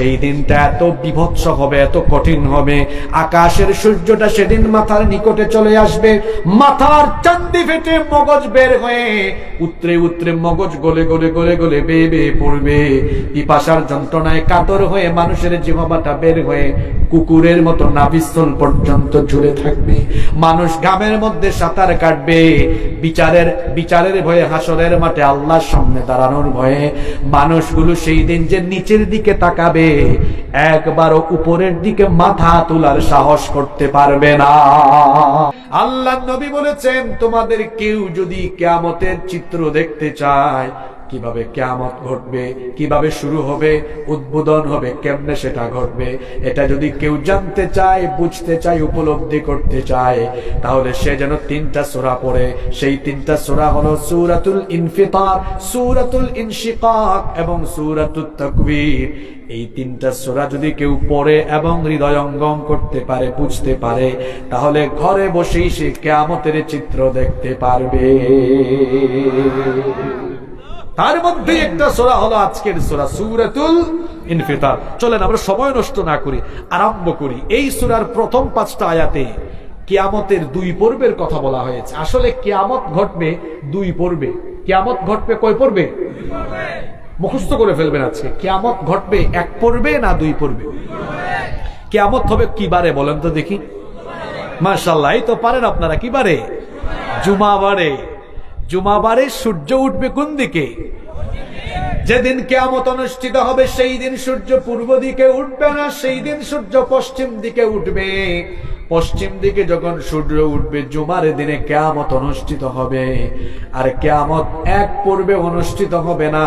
সেই দিনটা এত বিভৎস হবে, এত কঠিন হবে। আকাশের সূর্যটা সেদিন মাথার নিকটে চলে আসবে, মাথার চান্দি ফেটে মগজ বের হয়ে উতরে উতরে মগজ গলে গলে গলে গলে বেয়ে বেয়ে পড়বে। পিপাসার যন্ত্রণায় কাতর হয়ে মানুষের জিহ্বাটা বের হয়ে কুকুরের মতো নাভিস্থল পর্যন্ত ঝুলে থাকবে। মানুষ ঘামের মধ্যে সাঁতার কাটবে, বিচারের ভয়ে হাসরের মাঠে আল্লাহর সামনে দাঁড়ানোর ভয়ে মানুষগুলো সেই দিন যে নিচের দিকে তাকাবে, একবারও উপরের দিকে মাথা তোলার সাহস করতে পারবে না। আল্লাহর নবী বলেছেন, তোমাদের কেউ যদি কিয়ামতের চিত্র দেখতে চায়, কিভাবে কিয়ামত ঘটবে, কিভাবে শুরু হবে, উদ্বোধন হবে, কেমনে সেটা ঘটবে, এটা যদি কেউ জানতে চায়, বুঝতে চায়, উপলব্ধি করতে চায়, তাহলে সে যেন 3টা সূরা পড়ে। সেই 3টা সূরা হলো সূরাতুল ইনফিতার, সূরাতুল ইনশিকাক এবং সূরাতুত তাকবীর। এই 3টা সূরা যদি কেউ পড়ে এবং হৃদয়ঙ্গম করতে পারে, বুঝতে পারে, তাহলে ঘরে বসেই সে কিয়ামতের চিত্র দেখতে পারবে। তার মধ্যে একটা সূরা হলো আজকের সূরা সূরাতুল ইনফিতার। চলেন আমরা সময় নষ্ট না করি, আরম্ভ করি। এই সূরার প্রথম 5টা আয়াতে কিয়ামতের 2 পর্বের কথা বলা হয়েছে। আসলে কিয়ামত ঘটবে 2 পর্বে। কিয়ামত ঘটবে কয় পর্বে? 2 পর্বে। মুখস্থ করে ফেলবেন আজকে। কিয়ামত ঘটবে 1 পর্বে না 2 পর্বে? কিয়ামত হবে কি বারে বলেন তো দেখি? মাশাআল্লাহ, এই তো পারেন আপনারা। কি বারে? জুমাবারে। জুমাবারে সূর্য উঠবে কোন দিকে? যেদিন কিয়ামত অনুষ্ঠিত হবে সেই দিন সূর্য পূর্ব দিকে উঠবে না, সেই দিন সূর্য পশ্চিম দিকে উঠবে। পশ্চিম দিকে যখন সূর্য উঠবে জুমার দিনে কিয়ামত অনুষ্ঠিত হবে। আর কিয়ামত 1 পর্বে অনুষ্ঠিত হবে না,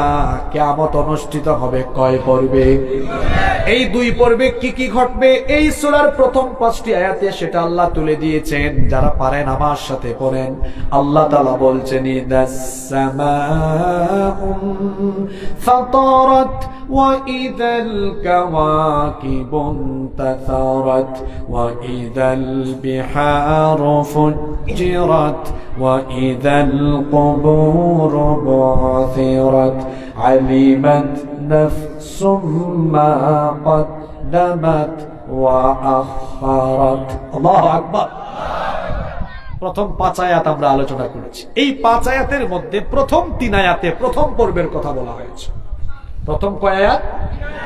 কিয়ামত অনুষ্ঠিত হবে কয় পর্বে? এই 2 পর্বে কি কি ঘটবে এই সূরার প্রথম 5টি আয়াতে সেটা আল্লাহ তুলে দিয়েছেন। যারা পারেন আমার সাথে পড়েন। আল্লাহ তাআলা বলছেন, ইদাস সামাউ ফাতারাত ওয়া ইদাল কাওয়াকিবু তাসারাত ওয়া ইদাল বিহারু ফুজ্জিরাত ওয়া ইদাল কুবুরু বুথিরাত আলিমাত নাফসুম মা কদ্দামাত ওয়া আখারাত। আল্লাহু আকবার। প্রথম 5 আয়াত আমরা আলোচনা করেছি। এই 5 আয়াতের মধ্যে প্রথম 3 আয়াতে প্রথম পর্বের কথা বলা হয়েছে। প্রথম কয় আয়াত?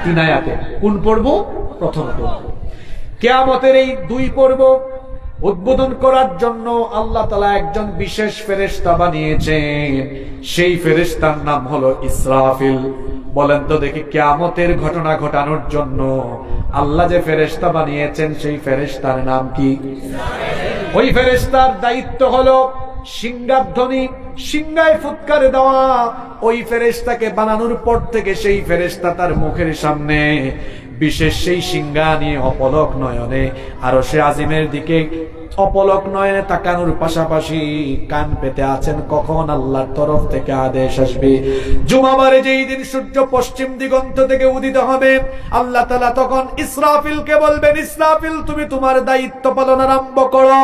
3 আয়াতে। কোন পর্ব? প্রথম পর্ব। কিয়ামতের এই 2 পর্ব উদ্বোধন করার জন্য আল্লাহ তাআলা একজন বিশেষ ফেরেশতা বানিয়েছেন। সেই ফেরেশতার নাম হলো ইসরাফিল। বলেন তো দেখি, কিয়ামতের ঘটনা ঘটানোর জন্য আল্লাহ যে ফেরেশতা বানিয়েছেন সেই ফেরেশতার নাম কি? ওই ফেরেশতার দায়িত্ব হলো সিংহাধ্বনি, সিংহায় ফুৎকার দেওয়া। ওই ফেরেশতাকে বানানোর পর থেকে সেই ফেরেশতা তার মুখের সামনে বিশেষ সেই সিংহা নিয়ে অপলক নয়নে আরশে আজিমের দিকে অপলক নয়নে তাকানোর পাশাপাশি কান পেতে আছেন কখন আল্লাহর তরফ থেকে আদেশ আসবে। জুমাবারে যেই দিন সূর্য পশ্চিম দিগন্ত থেকে উদিত হবে, আল্লাহ তাআলা তখন ইসরাফিলকে বলবেন, ইসরাফিল তুমি তোমার দায়িত্ব পালন আরম্ভ করো,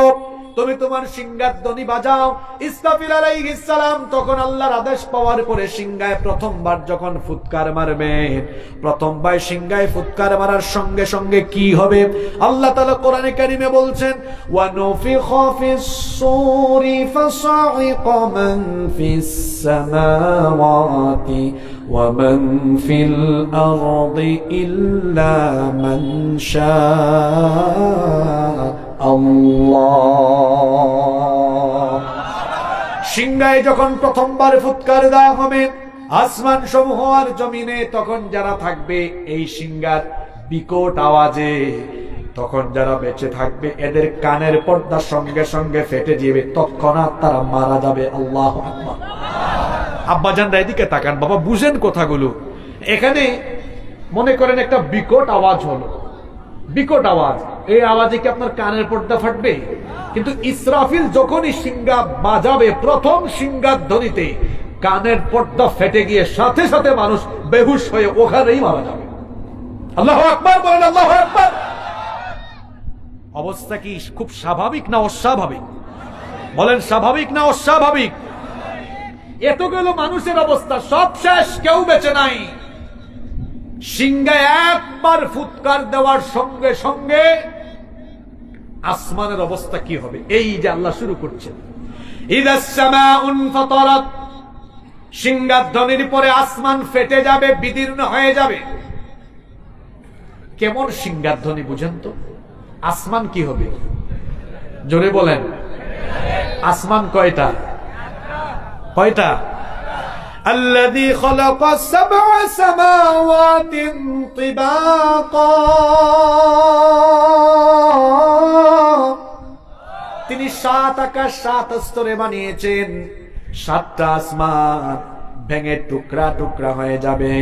তুমি তোমার সিংহাধ্বনি বাজাও। ইসরাফিল আলাইহিস সালাম তখন আল্লাহর আদেশ পাওয়ার পরে সিংহায় প্রথমবার যখন ফুৎকার মারবেন, প্রথমবার সিংহায় ফুৎকার মারার সঙ্গে সঙ্গে কি হবে? আল্লাহ তাআলা কোরআনে কারীমে বলছেন, ওয়া নুফিখা ফিস সূরি ফাসাইকা মান ফিস সামাওয়াতি ওয়া মান ফিল আরদি ইল্লা মান শাআ আল্লাহ। সিংহায় যখন প্রথমবার ফুৎকার দেওয়া হবে, আসমান সমূহ আর জমিনে তখন যারা থাকবে এই সিংহার বিকট আওয়াজে, তখন যারা বেঁচে থাকবে এদের কানের পর্দা সঙ্গে সঙ্গে ফেটে যাবে, তৎক্ষণাৎ তারা মারা যাবে। আল্লাহু আকবার। আব্বাজানরা এদিকে তাকান, বাবা বুঝেন কথাগুলো। এখানে মনে করেন একটা বিকট আওয়াজ হলো, বিকট আওয়াজ, এই আওয়াজে কি আপনার কানের পর্দা ফাটবে? কিন্তু ইসরাফিল যখনই সিংহা বাজাবে, প্রথম সিংহার ধ্বনিতে কানের পর্দা ফেটে গিয়ে সাথে সাথে মানুষ বেহুশ হয়ে ওখানেই মারা যাবে। আল্লাহু আকবার বলেন, আল্লাহু আকবার। অবস্থা কি খুব স্বাভাবিক না অস্বাভাবিক? বলেন স্বাভাবিক না অস্বাভাবিক? এতগুলো মানুষের অবস্থা, সব শেষ, কেউ বেঁচে নাই। সিংহায় একবার ফুৎকার দেওয়ার সঙ্গে সঙ্গে আসমানের অবস্থা কি হবে? এই যে আল্লাহ শুরু করছেন, ইদাস সামাউন ফাতারাত, সিংহার ধ্বনির পরে আসমান ফেটে যাবে, বিদীর্ণ হয়ে যাবে। কেমন সিংহার ধ্বনি বুঝেন তো? আসমান কি হবে? জোরে বলেন। আসমান কয়টা? কয়টা? الذي خلق سبع سماوات طباقا, তিনি 7 আকাশ 7 স্তরে বানিয়েছেন। 7টা আসমান ভেঙে টুকরা টুকরা হয়ে যাবে।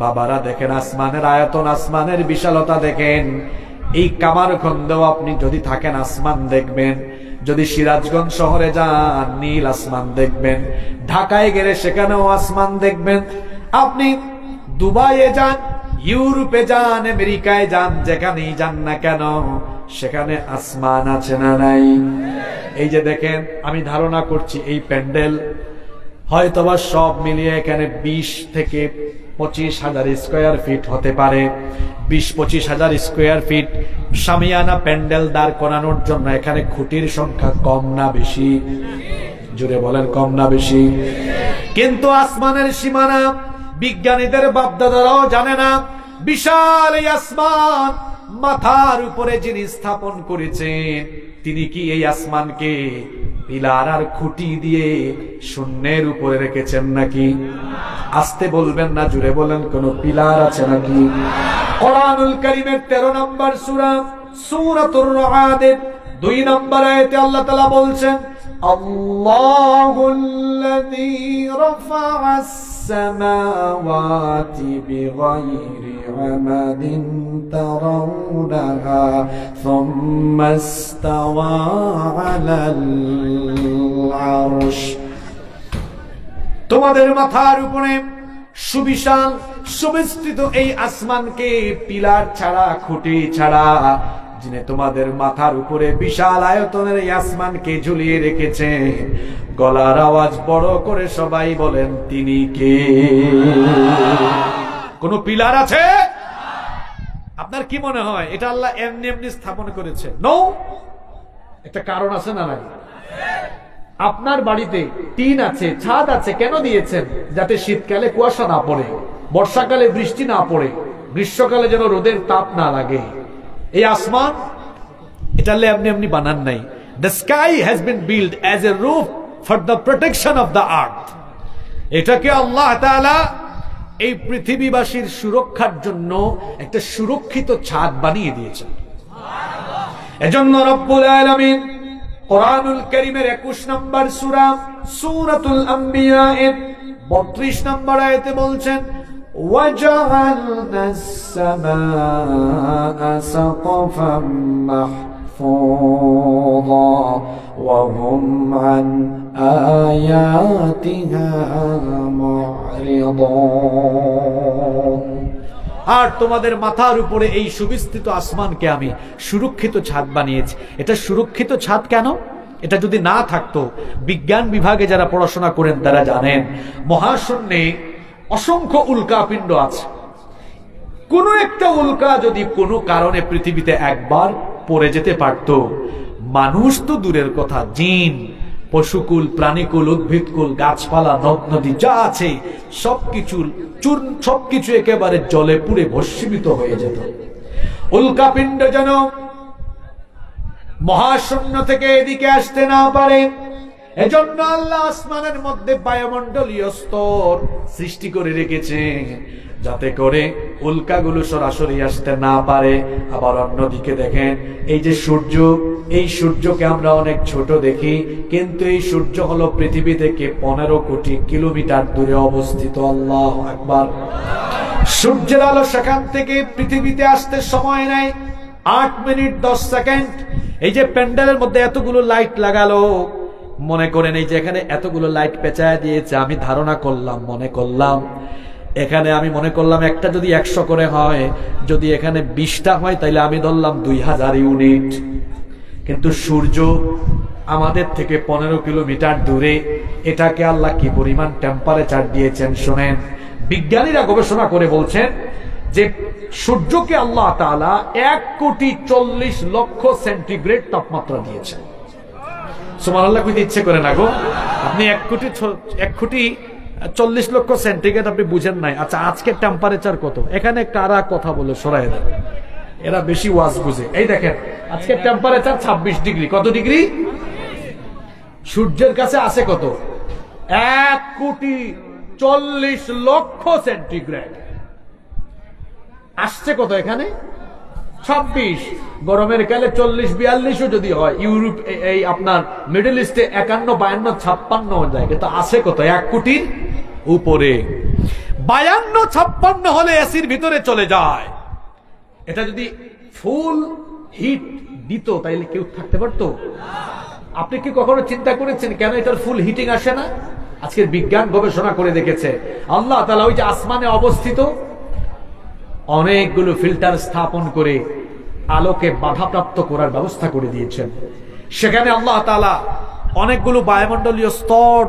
বাবারা দেখেন আসমানের আয়তন, আসমানের বিশালতা দেখেন। এই কামারখন্দেও আপনি যদি থাকেন আসমান দেখবেন, যদি সিরাজগঞ্জ শহরে যান নীল আসমান দেখবেন, ঢাকায় গেলে সেখানেও আসমান দেখবেন। আপনি দুবাইয়ে যান, ইউরোপে যান, আমেরিকায় যান, যেখানেই যান না কেন সেখানে আসমান আছে না নাই? এই যে দেখেন, আমি ধারণা করছি এই প্যান্ডেল হয়তোবা সব মিলিয়ে এখানে 20 থেকে 25,000 স্কয়ার ফিট হতে পারে। 20-25,000 স্কয়ার ফিট শামিয়ানা প্যান্ডেল দাঁড় করানোর জন্য এখানে খুঁটির সংখ্যা কম না বেশি? জোরে বলেন, কম না বেশি? কিন্তু আসমানের সীমানা বিজ্ঞানীদের বাপদাদারাও জানে না। বিশাল এই আসমান, মাথার উপরে যিনি স্থাপন করেছেন তিনি কি এই আসমানকে পিলার আর খুঁটি দিয়ে শূন্যের উপরে রেখেছেন নাকি? আসতে বলবেন না, জুড়ে বলেন, কোন পিলার আছে নাকি? কোরআনুল কারীমের 13 নম্বর সূরা সূরাতুর রা'দের 2 নম্বর আয়াতে আল্লাহ তাআলা বলছেন, আল্লাহুল্লাযী রাফা'আস সামাওয়াতি বিগাইরি আমাদিন তারাউনাহা সুম্মা ইসতাওয়া আলাল আরশ। তোমাদের মাথার উপরে সুবিশাল সুবিস্তৃত এই আসমানকে পিলার ছাড়া, খুঁটি ছাড়া, যিনি তোমাদের মাথার উপরে বিশাল আয়তনের এই আসমানকে ঝুলিয়ে রেখেছে, গলার আওয়াজ বড় করে সবাই বলেন, তিনি কে? কোন পিলার আছে? আপনার কি মনে হয় এটা আল্লাহ এমনি এমনি স্থাপন করেছে? নো, একটা কারণ আছে না নাই? আপনার বাড়িতে টিন আছে, ছাদ আছে, কেন দিয়েছেন? যাতে শীতকালে কুয়াশা না পড়ে, বর্ষাকালে বৃষ্টি না পড়ে, গ্রীষ্মকালে যেন রোদের তাপ না লাগে। এই আসমান এটা আল্লাহ এমনি এমনি বানান নাই। The sky has been built as a roof for the protection of the earth. এটাকে আল্লাহ তাআলা এই পৃথিবীবাসীর সুরক্ষার জন্য একটা সুরক্ষিত ছাদ বানিয়ে দিয়েছেন। এজন্য রব্বুল আলামিন কোরআনুল কারীমের 21 নম্বর সূরা সূরাতুল আম্বিয়া এর 32 নম্বর আয়াতে বলছেন, وَجَعَلْنَا السَّمَاءَ سَقْفًا مَحْفُوظًا وَهُمْ عَنْ آيَاتِهَا مُعْرِضُونَ। আর তোমাদের মাথার উপরে এই সুবিস্তৃত আসমানকে আমি সুরক্ষিত ছাদ বানিয়েছি। এটা সুরক্ষিত ছাদ কেন? এটা যদি না থাকতো, বিজ্ঞান বিভাগে যারা পড়াশোনা করেন তারা জানেন মহাশূন্যে অসংখ্য উল্কাপিণ্ড আছে। কোন একটা উল্কা যদি কোনো কারণে পৃথিবীতে একবার পড়ে যেতে পারত, মানুষ তো দূরের কথা, জিন, পশুকুল, প্রাণীকুল, উদ্ভিদকুল, গাছপালা, নদ নদী যা আছে সবকিছু একেবারে জলে পুড়ে ভস্মীভূত হয়ে যেত। উল্কাপিণ্ড যেন মহাশূন্য থেকে এদিকে আসতে না পারে, এজন্য আল্লাহ আসমানের মধ্যে বায়ুমণ্ডলীয় স্তর সৃষ্টি করে রেখেছে, যাতে করে উল্কাগুলো সরাসরি আসতে না পারে। আবার অন্যদিকে দেখেন, এই যে সূর্য, এই সূর্যকে আমরা অনেক ছোট দেখি, কিন্তু এই সূর্য হলো পৃথিবী থেকে 15 কোটি কিলোমিটার দূরে অবস্থিত। আল্লাহু আকবার। সূর্যের আলো সেখান থেকে পৃথিবীতে আসতে সময় নেয় 8 মিনিট 10 সেকেন্ড। এই যে প্যান্ডেলের মধ্যে এতগুলো লাইট লাগালো, মনে করেন এই যে এখানে এতগুলো লাইট পেঁচায় দিয়েছে, আমি ধারণা করলাম, মনে করলাম এখানে, আমি মনে করলাম একটা যদি 100 করে হয়, যদি এখানে 20টা হয় তাহলে আমি ধরলাম 2000 ইউনিট। কিন্তু সূর্য আমাদের থেকে 15 কিলোমিটার দূরে, এটাকে আল্লাহ কি পরিমাণ টেম্পারেচার দিয়েছেন শোনেন। বিজ্ঞানীরা গবেষণা করে বলছেন যে সূর্যকে আল্লাহ তাআলা 1,40,00,000 সেন্টিগ্রেড তাপমাত্রা দিয়েছেন। সুবহানাল্লাহ কইতে ইচ্ছে করে না গো। আপনি 1,40,00,000 সেন্টিগ্রেড আপনি বুঝেন নাই। আচ্ছা আজকের টেম্পারেচার কত? এখানে একটা আর কথা বলে সরাই দেন, এরা বেশি ওয়াজ বুঝে। এই দেখেন আজকের টেম্পারেচার 26 ডিগ্রি। কত ডিগ্রি? সূর্যের কাছে আছে কত? 1,40,00,000 সেন্টিগ্রেড। আসছে কত এখানে? 26। গরমের কালে 40-42 যদি হয়, ইউরোপ এই আপনার মিডল ইস্টে 51-52-56 যায়, কিন্তু আছে কত? 1 কোটির উপরে। 52-56 হলে এসির ভিতরে চলে যায়। এটা যদি ফুল হিট দিত তাইলে কেউ থাকতে পারতো? আপনি কি কখনো চিন্তা করেছেন কেন এটার ফুল হিটিং আসে না? আজকের বিজ্ঞান গবেষণা করে দেখেছে আল্লাহ তাআলা ওই যে আসমানে অবস্থিত অনেকগুলো ফিল্টার স্থাপন করে আলোকে বাধাপ্রাপ্ত করার ব্যবস্থা করে দিয়েছেন। সেখানে আল্লাহ তাআলা অনেকগুলো বায়ুমণ্ডলীয় স্তর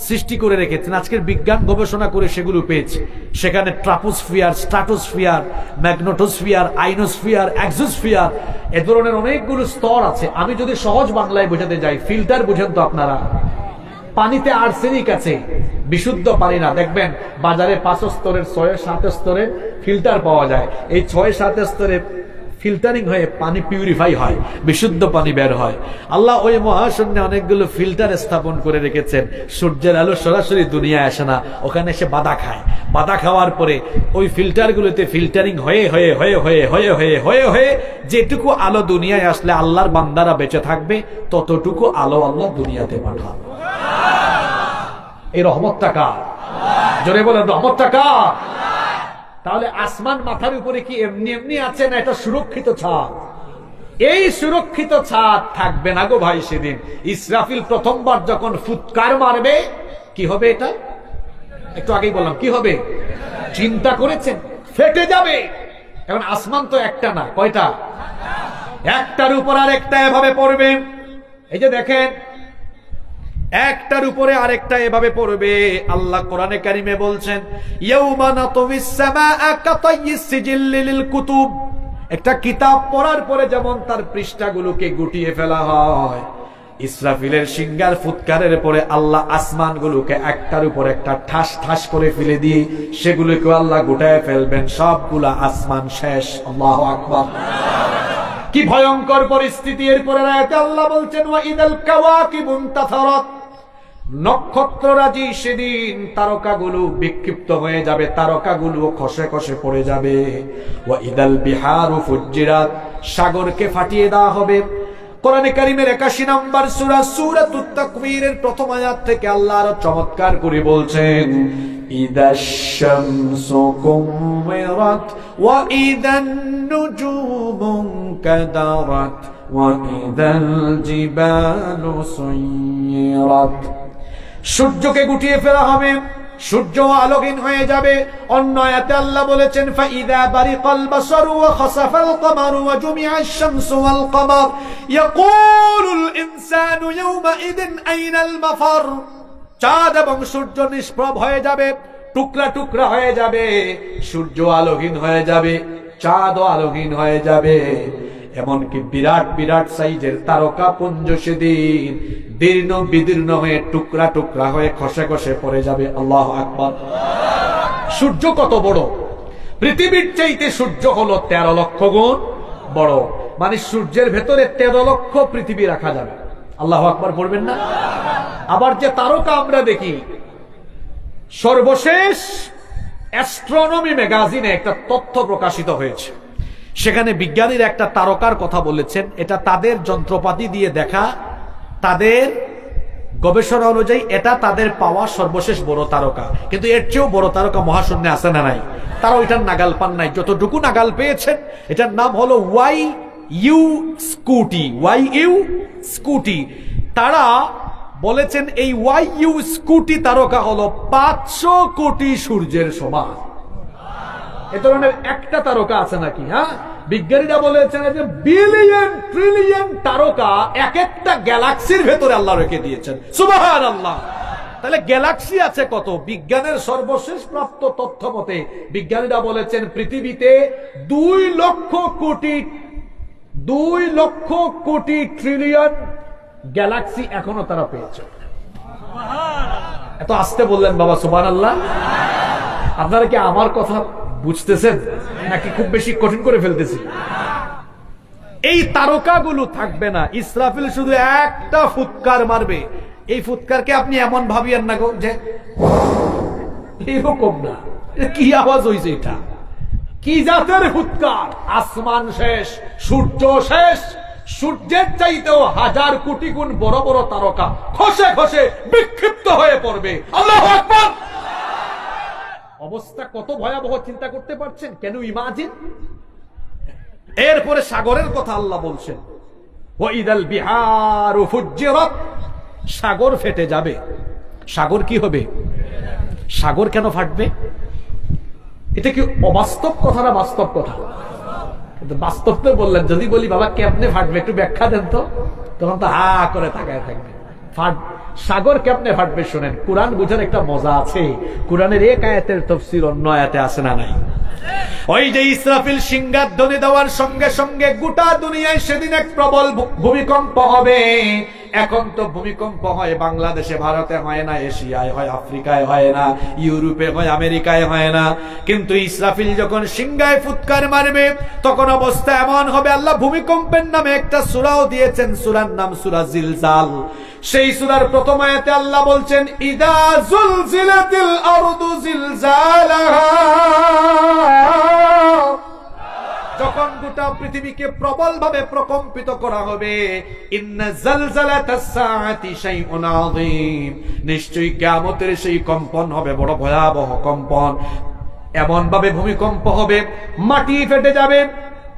সৃষ্টি করে রেখেছেন। আজকের বিজ্ঞান গবেষণা করে সেগুলো পেয়েছে। সেখানে ট্রাপোস্ফিয়ার, স্ট্রাটোস্ফিয়ার, ম্যাগনেটোস্ফিয়ার, আইনোস্ফিয়ার, এক্সোস্ফিয়ার, এ ধরনের অনেকগুলো স্তর আছে। আমি যদি সহজ বাংলায় বোঝাতে যাই, ফিল্টার বুঝেন তো আপনারা? পানিতে আর্সেনিক আছে, বিশুদ্ধ পানি না। দেখবেন বাজারে 5 স্তরের 6-7 স্তরের ফিল্টার পাওয়া যায়। এই 6-7 স্তরে ফিল্টারিং হয়ে পানি পিউরিফাই হয়, বিশুদ্ধ পানি বের হয়। আল্লাহ ওই মহাশূন্যে অনেকগুলো ফিল্টার স্থাপন করে রেখেছেন। সূর্যের আলো সরাসরি দুনিয়ায় আসে না, ওখানে এসে বাধা খায়। বাধা খাওয়ার পরে ওই ফিল্টারগুলোতে ফিল্টারিং হয়ে হয়ে হয়ে হয়ে হয়ে হয়ে হয়ে হয়ে যেটুকু আলো দুনিয়ায় আসলে আল্লাহর বান্দারা বেঁচে থাকবে, ততটুকু আলো আল্লাহ দুনিয়াতে পাঠান। এই রহমতটা কার? জোরে বলেন রহমতটা কার? তাহলে আসমান মাথার উপরে কি এমনি এমনি আছে না এটা সুরক্ষিত ছাদ? এই সুরক্ষিত ছাদ থাকবে না গো ভাই। সেদিন ইসরাফিল প্রথমবার যখন ফুৎকার মারবে, কি হবে? এটা একটু আগেই বললাম, কি হবে? চিন্তা করেছেন? ফেটে যাবে। এখন আসমান তো একটা না, কয়টা? একটার উপর আর একটা এভাবে পড়বে। এই যে দেখেন একটার উপরে আরেকটা এভাবে পড়বে। আল্লাহ কোরআনে কারিমে বলছেন, ইয়াউমা নাতউইস সামাআ কাতাইয়িস সিজিল্লি লিল কুতুব। একটা কিতাব পড়ার পরে যেমন তার পৃষ্ঠাগুলোকে গুটিয়ে ফেলা হয়, ইসরাফিলের সিঙ্গার ফুৎকারের পরে আল্লাহ আসমানগুলোকে একটার উপর একটা ঠাস ঠাস করে ফেলে দিয়ে সেগুলোকে আল্লাহ গুটায় ফেলবেন। সবগুলা আসমান শেষ। আল্লাহু আকবার। কি ভয়ঙ্কর পরিস্থিতি! এরপরে আয়াতে আল্লাহ বলছেন, ওয়া ইদাল কাওয়াকিবু ইনতাসারাত। নক্ষত্ররাজি সেদিন তারকাগুলো বিক্ষিপ্ত হয়ে যাবে, তারকাগুলো খসে খসে পড়ে যাবে। ওয়া ইদাল বিহারু ফুজ্জিরাত। সাগরকে ফাটিয়ে দেওয়া হবে। কোরআনে কারীমের 81 নম্বর সূরা সূরাতুত তাকবীরের প্রথম আয়াত থেকে আল্লাহ আরো চমৎকার করে বলছেন, ইদাশ শামসু কুওয়ারাত ওয়া ইদান নুজুমু কাদারাত ওয়া ইদাল জিবালু সুয়িরাত। সূর্যকে গুটিয়ে ফেলা হবে, সূর্য আলোকহীন হয়ে যাবে। অন্য আয়াতে আল্লাহ বলেছেন, ফাইদা বারিকাল বাসারু ওয়া খাসাফাল কমারু ওয়া জুমিআশ শামসু ওয়াল কমার ইয়াকুলুল ইনসানু ইয়াওমাইদিন আইনাল মাফার। চাঁদ এবং সূর্য নিষ্প্রভ হয়ে যাবে, টুকরা টুকরা হয়ে যাবে। সূর্য আলোকহীন হয়ে যাবে, চাঁদও আলোকহীন হয়ে যাবে। এমনকি বিরাট বিরাট সাইজের তারকা পুঞ্জ সেদিন দীর্ণ বিদীর্ণ হয়ে টুকরা টুকরা হয়ে খসে খসে পড়ে যাবে। আল্লাহু আকবার। সূর্য কত বড়! পৃথিবীর চাইতে সূর্য হলো 13 লক্ষ গুণ বড়। মানে সূর্যের ভেতরে 13 লক্ষ পৃথিবী রাখা যাবে। আল্লাহু আকবার পড়বেন না? আবার যে তারকা আমরা দেখি, সর্বশেষ অ্যাস্ট্রোনমি ম্যাগাজিনে একটা তথ্য প্রকাশিত হয়েছে। সেখানে বিজ্ঞানীরা একটা তারকার কথা বলেছেন। এটা তাদের যন্ত্রপাতি দিয়ে দেখা, তাদের গবেষণা অনুযায়ী এটা তাদের পাওয়া সর্বশেষ বড় তারকা। কিন্তু এর চেয়েও বড় তারকা মহাশূন্যে আছে না নাই? তারা ওইটার নাগাল পান নাই। যতটুকু নাগাল পেয়েছেন, এটার নাম হলো ওয়াইইউ স্কুটি। ওয়াইইউ স্কুটি। তারা বলেছেন এই ওয়াইইউ স্কুটি তারকা হলো 500 কোটি সূর্যের সমান। এ ধরনের একটা তারকা আছে নাকি? হ্যাঁ, বিজ্ঞানীরা বলেছেন যে বিলিয়ন ট্রিলিয়ন তারকা এক একটা গ্যালাক্সির ভেতরে আল্লাহ রেখে দিয়েছেন। সুবহানাল্লাহ। তাহলে গ্যালাক্সি আছে কত? বিজ্ঞানের সর্বশেষ প্রাপ্ত তথ্য মতে বিজ্ঞানীরা বলেছেন পৃথিবীতে 2,00,00,000,000,000 ট্রিলিয়ন গ্যালাক্সি এখনো তারা পেয়েছে। এত আস্তে বললেন বাবা সুবহানাল্লাহ। আপনারা কি আমার কথা বুঝতেছেন নাকি খুব বেশি কঠিন করে ফেলতেছি? এই তারকাগুলো থাকবে না, ইসরাফিল শুধু একটা ফুৎকার মারবে। এই ফুৎকারকে আপনি এমন ভাবিয়েন না গো যে এরকম না, কি আওয়াজ হইছে এটা, কি জাতের ফুৎকার? আসমান শেষ, সূর্য শেষ, সূর্যের চাইতেও 1000 কোটি গুণ বড় বড় তারকা খসে খসে বিক্ষিপ্ত হয়ে পড়বে। আল্লাহু আকবার। অবস্থা কত ভয়াবহ চিন্তা করতে পারছেন? কেন ইমাজিন। এরপরে সাগরের কথা আল্লাহ বলছেন, ওয়াইদাল বিহারু ফুজ্জিরাত, সাগর ফেটে যাবে। সাগর কি হবে? সাগর কেন ফাটবে? এটা কি অবাস্তব কথা না বাস্তব কথা? বাস্তব তো বললেন, যদি বলি বাবা কেমনে ফাটবে একটু ব্যাখ্যা দেন তো, তখন তো হা করে তাকায় থাকবে। সাগর কেমনে ফাটবে শুনেন, কুরআন বুঝার একটা মজা আছে। কুরআনের এক আয়াতের তাফসীর অন্য আয়াতে আছে না নাই? ওই যে ইসরাফিল সিংহার ধ্বনি দেওয়ার সঙ্গে সঙ্গে গোটা দুনিয়ায় সেদিন এক প্রবল ভূমিকম্প হবে। এখন তো ভূমিকম্প হয় বাংলাদেশে, ভারতে হয় না, এশিয়ায় হয়, আফ্রিকায় হয় না, ইউরোপে হয়, আমেরিকায় হয় না। কিন্তু ইসরাফিল যখন সিংহায় ফুৎকার মারবে তখন অবস্থা এমন হবে। আল্লাহ ভূমিকম্পের নামে একটা সূরাও দিয়েছেন, সূরার নাম সূরা জিলজাল। সেই সূরার প্রথম আয়াতে আল্লাহ বলছেন, ইদা জুলজিলাতিল আরদু জিলজালাহা, যখন গোটা পৃথিবীকে প্রবল ভাবে প্রকম্পিত করা হবে। ইন্না জালজালাতাস সাআতি শাইউন আযীম, নিশ্চয়ই কিয়ামতের সেই কম্পন হবে বড় ভয়াবহ কম্পন। এমন ভাবে ভূমিকম্প হবে মাটি ফেটে যাবে।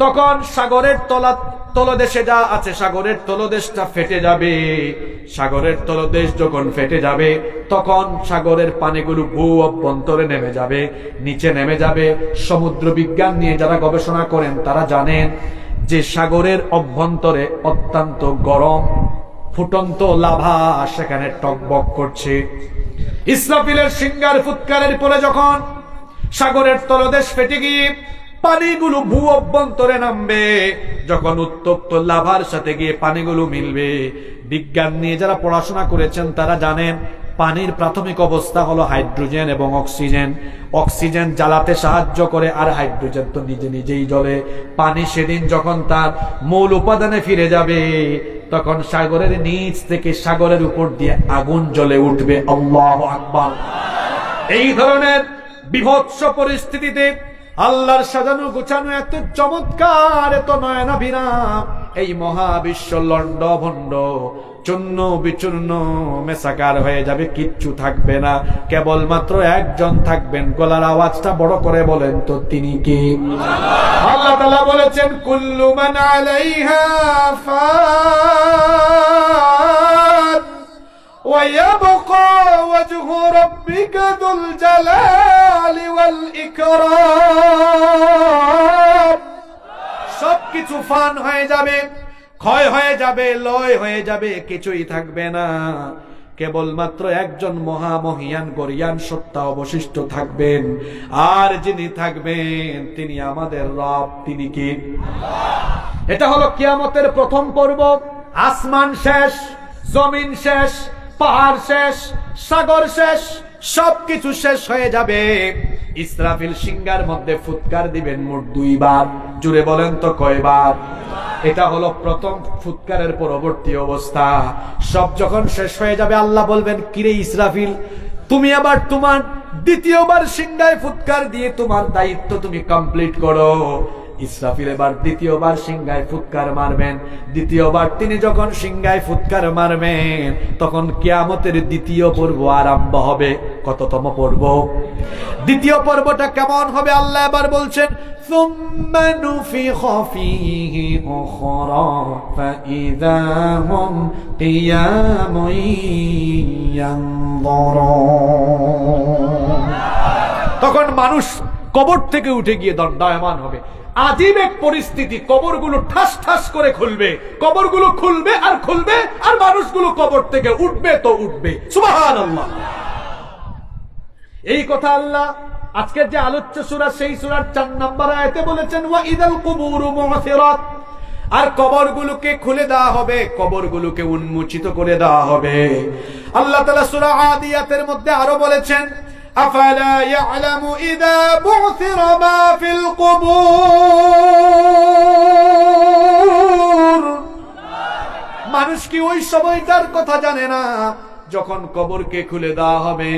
তখন সাগরের তলদেশে যা আছে, সাগরের তলদেশটা ফেটে যাবে। সাগরের তলদেশ যখন ফেটে যাবে তখন সাগরের পানিগুলো ভূ অভ্যন্তরে নেমে যাবে, নিচে নেমে যাবে। সমুদ্র বিজ্ঞান নিয়ে যারা গবেষণা করেন তারা জানেন যে সাগরের অভ্যন্তরে অত্যন্ত গরম ফুটন্ত লাভা সেখানে টকবক করছে। ইসরাফিলের সিংহার ফুৎকারের পরে যখন সাগরের তলদেশ ফেটে গিয়ে পানিগুলো ভূ অভ্যন্তরে নামবে, যখন উত্তপ্ত লাভার সাথে গিয়ে পানিগুলো মিলবে, বিজ্ঞান নিয়ে যারা পড়াশোনা করেছেন তারা জানেন পানির প্রাথমিক অবস্থা হলো হাইড্রোজেন এবং অক্সিজেন। অক্সিজেন জ্বালাতে সাহায্য করে আর হাইড্রোজেন তো নিজে নিজেই জ্বলে। পানি সেদিন যখন তার মূল উপাদানে ফিরে যাবে তখন সাগরের নিচ থেকে সাগরের উপর দিয়ে আগুন জ্বলে উঠবে। আল্লাহু আকবার। এই ধরনের বিভৎস পরিস্থিতিতে আল্লাহর সাজানো গোছানো এত চমৎকার, এত নয়নাভিরাম এই মহাবিশ্ব লন্ড ভন্ড চূর্ণ বিচূর্ণ মেসাকার হয়ে যাবে, কিচ্ছু থাকবে না। কেবলমাত্র একজন থাকবেন। গলার আওয়াজটা বড় করে বলেন তো তিনি কি? আল্লাহ তাআলা বলেছেন, কুল্লু মান আলাইহা ফান ওয়া ইয়াবকা ওয়াজহু রাব্বিকা যুল জালালি ওয়াল ইকরাম। সবকিছু ফান হয়ে যাবে, ক্ষয় হয়ে যাবে, লয় হয়ে যাবে, কিছুই থাকবে না। কেবলমাত্র একজন মহামহিয়ান গরিয়ান সত্তা অবশিষ্ট থাকবেন। আর যিনি থাকবেন তিনি আমাদের রব। তিনি কি? এটা হলো কিয়ামতের প্রথম পর্ব। আসমান শেষ, জমিন শেষ, পাহাড় শেষ, সাগর শেষ, সবকিছু শেষ হয়ে যাবে। ইসরাফিল সিংহার মধ্যে ফুৎকার দিবেন মোট 2 বার। জুড়ে বলেন তো কয়বার? এটা হলো প্রথম ফুৎকারের পরবর্তী অবস্থা। সব যখন শেষ হয়ে যাবে আল্লাহ বলবেন, কিরে ইসরাফিল, তুমি আবার তোমার দ্বিতীয়বার সিংহায় ফুৎকার দিয়ে তোমার দায়িত্ব তুমি কমপ্লিট করো। ইসরাফিল এবার দ্বিতীয়বার সিংহায় ফুৎকার মারবেন। দ্বিতীয়বার তিনি যখন সিংহায় ফুৎকার মারবেন তখন কিয়ামতের দ্বিতীয় পর্ব আরম্ভ হবে। কততম পর্ব? দ্বিতীয় পর্বটা কেমন হবে আল্লাহ এবার বলছেন, সুম্মা নুফিখা ফীহি উখরা ফাইযা হুম কিয়ামুন ইয়ানযুরুন। তখন মানুষ কবর থেকে উঠে গিয়ে দণ্ডায়মান হবে। আজীব এক পরিস্থিতি, কবরগুলো ঠাস ঠাস করে খুলবে, কবরগুলো খুলবে আর খুলবে, আর মানুষগুলো কবর থেকে উঠবে তো উঠবে। সুবহানাল্লাহ। এই কথা আল্লাহ আজকের যে আলোচ্য সূরা সেই সূরার 4 নম্বর আয়াতে বলেছেন ওয়া ইদাল কুবুরু মু'সিরাত, আর কবরগুলোকে খুলে দেওয়া হবে, কবরগুলোকে উন্মোচিত করে দেওয়া হবে। আল্লাহ তাআলা সূরা আদিয়াতের মধ্যে আরো বলেছেন আফালা ইয়ালামু ইযা বু'সিরা মা ফিল কুবুর, মানুষ কি ওই সময়টার কথা জানে না যখন কবরকে খুলে দেওয়া হবে,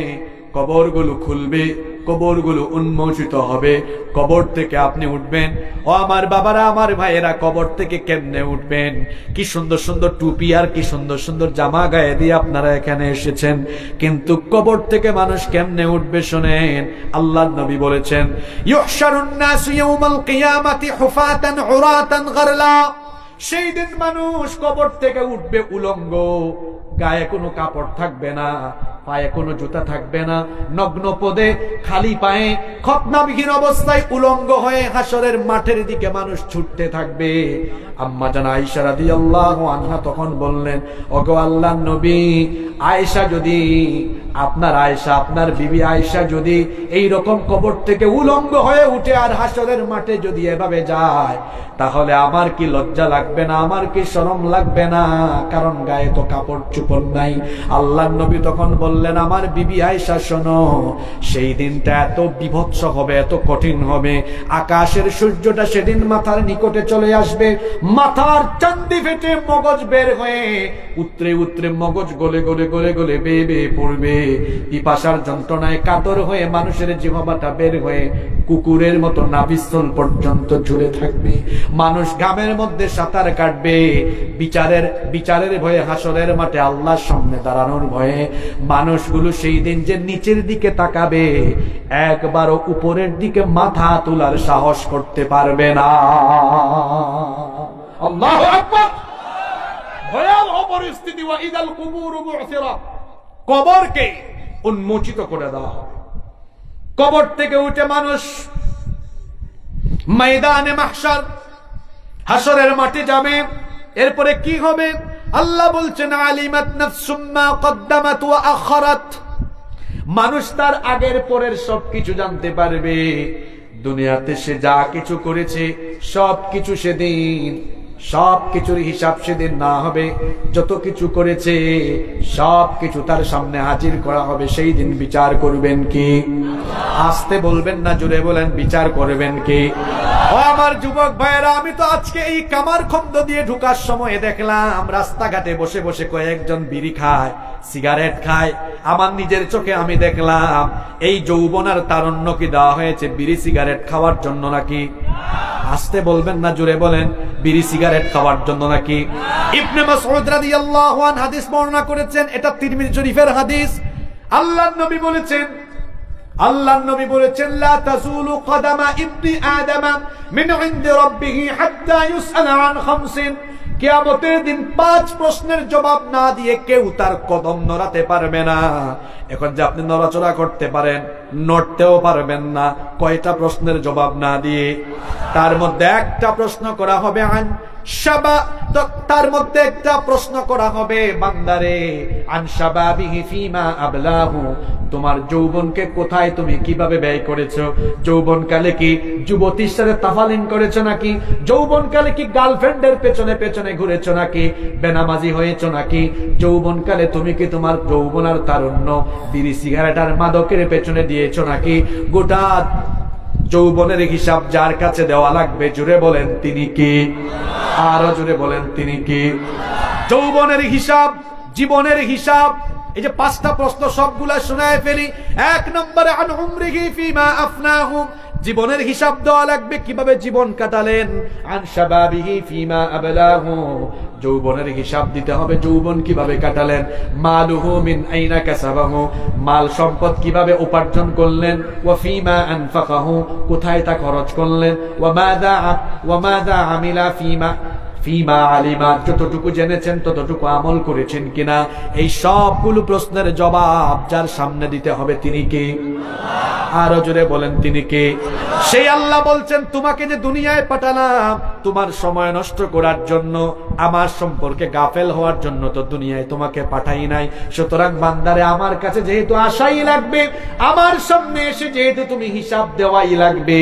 কবরগুলো খুলবে, কবরগুলো উন্মোচিত হবে, কবর থেকে আপনি উঠবেন। ও আমার বাবারা, আমার ভাইয়েরা, কবর থেকে কেমনে উঠবেন? কি সুন্দর সুন্দর টুপি আর কি সুন্দর সুন্দর জামা গায়ে দিয়ে আপনারা এখানে এসেছেন, কিন্তু কবর থেকে মানুষ কেমনে উঠবে শোনেন। আল্লাহর নবী বলেছেন ইউহশারুন নাসু ইয়াউমাল কিয়ামাতি হুফাতান উরাতান গারলা, সেই দিন মানুষ কবর থেকে উঠবে উলঙ্গ, গায়ে কোনো কাপড় থাকবে না, পায়ে কোনো জুতা থাকবে না, নগ্ন পদে খালি পায়ে খতনাবিহীন অবস্থায় উলঙ্গ হয়ে হাসরের মাঠের দিকে মানুষ ছুটতে থাকবে। আম্মা জান আয়েশা রাদিয়াল্লাহু আনহা তখন বললেন, ওগো আল্লাহর নবী, আয়েশা যদি, আপনার আয়েশা, আপনার বিবি আয়েশা যদি এই রকম কবর থেকে উলঙ্গ হয়ে উঠে আর হাসরের মাঠে যদি এভাবে যায়, তাহলে আমার কি লজ্জা লাগবে না, আমার কি শরম লাগবে না? কারণ গায়ে তো কাপড় চোপড় নাই। আল্লাহর নবী তখন বললেন, আমার বিবি আয়েশা শোনো, সেই দিনটা এত বিভৎস হবে, এত কঠিন হবে, আকাশের সূর্যটা সেদিন মাথার নিকটে চলে আসবে, মাথার চান্দি ফেটে মগজ বের হয়ে উতরে উতরে মগজ গলে গলে গলে গলে বেয়ে বেয়ে পড়বে, পিপাসার যন্ত্রণায় কাতর হয়ে মানুষের জিহ্বাটা বের হয়ে কুকুরের মতো নাভিস্থল পর্যন্ত ঝুলে থাকবে, মানুষ ঘামের মধ্যে সাঁতার কাটবে, বিচারের ভয়ে হাসরের মাঠে আল্লাহর সামনে দাঁড়ানোর ভয়ে মানুষগুলো সেই দিন যে নিচের দিকে তাকাবে, একবারও উপরের দিকে মাথা তোলার সাহস করতে পারবে না। আল্লাহু আকবার। ভয়াবহ পরিস্থিতি। ওয়া ইদাল কুবুরু মু'সিরা, কবরকে উন্মোচিত করে দেওয়া হবে। কবর থেকে উঠে মানুষ ময়দানে মাহশার, হাসরের মাঠে যাবে। এরপরে কি হবে? আল্লাহ বলছেন আলিমাত নাফসুম মা কদ্দামাত ওয়া আখারাত, মানুষ তার আগের পরের সবকিছু জানতে পারবে। দুনিয়াতে সে যা কিছু করেছে সবকিছু সেদিন, সবকিছুর হিসাব সেদিন না হবে, যত কিছু করেছে সবকিছু তার সামনে হাজির করা হবে। সেই দিন বিচার করবেন কি? আসতে বলবেন না, জোরে বলেন, বিচার করবেন কি? ও আমার যুবক ভাইয়েরা, আমি তো আজকে এই কামারখন্দ দিয়ে ঢুকার সময় দেখলাম রাস্তাঘাটে বসে বসে কয়েকজন বিড়ি খায়, সিগারেট খায়। আমার নিজের চোখে আমি দেখলাম এই যৌবন আর তারুণ্য কি দেওয়া হয়েছে বিড়ি সিগারেট খাওয়ার জন্য নাকি? আসতে বলবেন না, জোরে বলেন, বিড়ি সিগারেট খাওয়ার জন্য নাকি? ইবনে মাসউদ রাদিয়াল্লাহু আনহু হাদিস বর্ণনা করেছেন, এটা তিরমিজি শরীফের হাদিস। আল্লাহর নবী বলেছেন লা তাজুলু কদামা ইবনি আদম মিন ইনদি রাব্বিহি হাত্তা ইউসআলা আন খামসিন, কিয়ামতের দিন 5 প্রশ্নের জবাব না দিয়ে কেউ তার কদম নড়াতে পারবে না। এখন যে আপনি নড়াচড়া করতে পারেন, নড়তেও পারবেন না, কয়টা প্রশ্নের জবাব না দিয়ে? তার মধ্যে একটা প্রশ্ন করা হবে আন শাবা, তার মধ্যে একটা প্রশ্ন করা হবে, বান্দারে, আন শাবাবিহি ফিমা আবলাহু, তোমার যৌবনকে কোথায় তুমি কিভাবে ব্যয় করেছো? যৌবনকালে কি যুবতীর সাথে তাফালিং করেছো নাকি? যৌবনকালে কি গার্লফ্রেন্ডের পেছনে পেছনে ঘুরেছো নাকি? বেনামাজি হয়েছো নাকি? যৌবনকালে তুমি কি তোমার যৌবন আর তারুণ্য বিড়ি সিগারেট আর মাদকের পেছনে দিয়েছো নাকি? গোটা যৌবনের হিসাব যার কাছে দেওয়া লাগবে, জুড়ে বলেন তিনি কি? আরো জুড়ে বলেন তিনি কি? যৌবনের হিসাব, জীবনের হিসাব, এই যে 5টা প্রশ্ন সবগুলা শোনায় ফেলি। 1 নম্বরে আন উমরিহি ফিমা আফনাহু, জীবনের হিসাব দেওয়া লাগবে, কিভাবে জীবন কাটালেন। আন শাবাবিহি ফিমা আবলাহু, যৌবনের হিসাব দিতে হবে, যৌবন কিভাবে কাটালেন। মালুহু মিন আইনা কাসাবাহু, মাল সম্পদ কিভাবে উপার্জন করলেন। ওয়া ফিমা আনফাকাহু, কোথায় তা খরচ করলেন। ওয়া মাযা আমিলা ফিমা আলিমা, যতটুকু জেনেছেন ততটুকু আমল করেছেন কিনা। এই সবগুলো প্রশ্নের জবাব যার সামনে দিতে হবে তিনি কে? আরো জোরে বলেন তিনি কে? সেই আল্লাহ বলছেন তোমাকে যে দুনিয়ায় পাঠালাম তোমার সময় নষ্ট করার জন্য, আমার সম্পর্কে গাফেল হওয়ার জন্য তো দুনিয়ায় তোমাকে পাঠাই নাই। সুতরাং বান্দারে আমার কাছে যেহেতু আসাই লাগবে, আমার সামনে এসে যেহেতু তুমি হিসাব দেওয়াই লাগবে,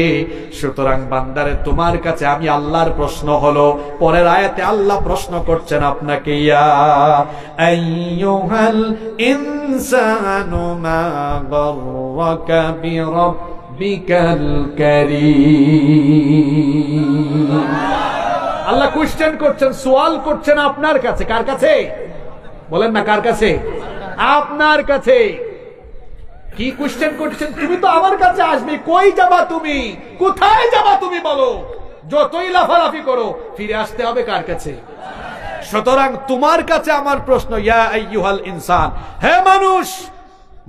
সুতরাং বান্দারে তোমার কাছে আমি আল্লাহর প্রশ্ন হলো, পরের আয়াতে আল্লাহ প্রশ্ন করছেন আপনাকে, ইয়া আইয়ুহাল ইনসানু মা গাররাকা বিরাব্বিকাল কারীম। আল্লাহ কোশ্চেন করছেন, সওয়াল করছেন আপনার কাছে। কার কাছে বলেন না? কার কাছে? আপনার কাছে। কি কোশ্চেন করছেন? তুমি তো আমার কাছে আসবে, কই যাবা তুমি, কোথায় যাবা তুমি বলো? যতই লাফালাফি করো ফিরে আসতে হবে কার কাছে? সুতরাং তোমার কাছে আমার প্রশ্ন, ইয়া আইয়ুহাল ইনসান, হে মানুষ,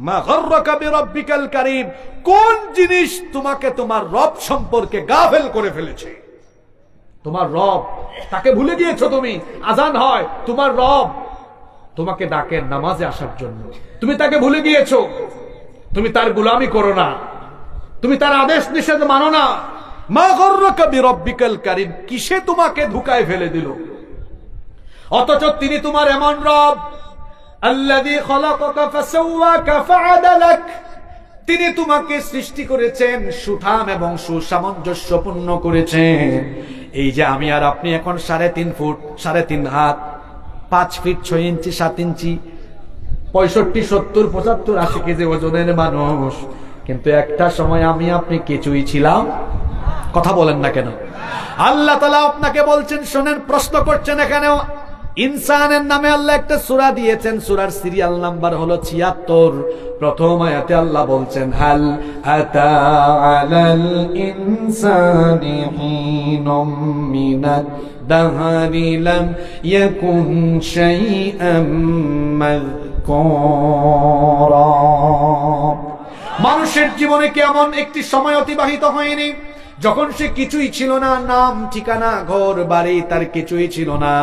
মা গাররাকা বিরাব্বিকাল কারীম, কোন জিনিস তোমাকে তোমার রব সম্পর্কে গাফেল করে ফেলেছে? তোমার রব, তাকে ভুলে গিয়েছো তুমি। আজান হয়, তোমার রব তোমাকে ডাকে নামাজে আসার জন্য, তুমি তাকে ভুলে গিয়েছো। তুমি তার গোলামি করো না, তুমি তার আদেশ নিষেধ মানো না। মা গাররাকা বিরাব্বিকাল কারীম, কিসে তোমাকে ধোঁকায় ফেলে দিল? অথচ তিনি তোমার এমন রব, আল্লাযী খালাকাকা ফাসাওয়াকা ফাআদালাক, তিনি তোমাকে সৃষ্টি করেছেন, সুঠাম এবং সুসামঞ্জস্যপূর্ণ করেছেন। এই যে আমি আর আপনি এখন 3.5 ফুট, 3.5 হাত, 5 ফিট 6 ইঞ্চি 7 ইঞ্চি, 65, 70, 75, 80 কেজি ওজনের মানুষ, কিন্তু একটা সময় আমি আপনি কিছুই ছিলাম। কথা বলেন না কেন? আল্লাহ তাআলা আপনাকে বলছেন, শোনেন, প্রশ্ন করছেন। এখানেও ইনসানের নামে আল্লাহ একটা সূরা দিয়েছেন, সূরার সিরিয়াল নাম্বার হলো 76। প্রথম আয়াতে আল্লাহ বলছেন, হাল আতা আলাল ইনসানি হিনুম মিনাদ দাহরি লাম ইয়াকুন শাইআম মাযকুরা। মানুষের জীবনে কি এমন একটি সময় অতিবাহিত হয়নি যখন সে কিছুই ছিল না, নাম ঠিকানা ঘর বাড়ি তার কিছুই ছিল না?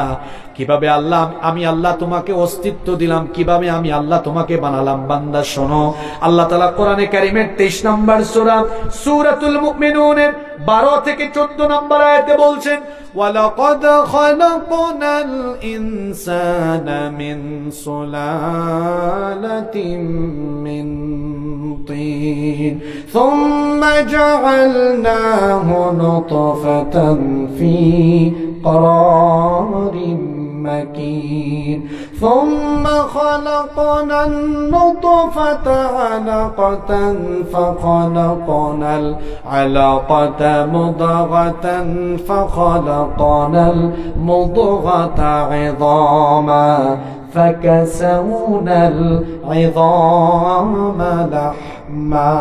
কিভাবে আল্লাহ, আমি আল্লাহ তোমাকে অস্তিত্ব দিলাম, কিভাবে আমি আল্লাহ তোমাকে বানালাম। বান্দা শোনো, আল্লাহ তাআলা কোরআনে কারীমের 23 নম্বর সূরা সূরাতুল মুমিনুনের 12 থেকে 14 নম্বর আয়াতে বলছেন, ওয়ালাকাদ খালাকনাল ইনসানা মিন সুলালাতিন মিন তিন সুম্মা জাআলনাহু নুতফাতান ফি قرار مكين ثم خلقنا النطفة علقة فخلقنا العلقة مضغة فخلقنا المضغة عظاما فكسونا العظام لحما।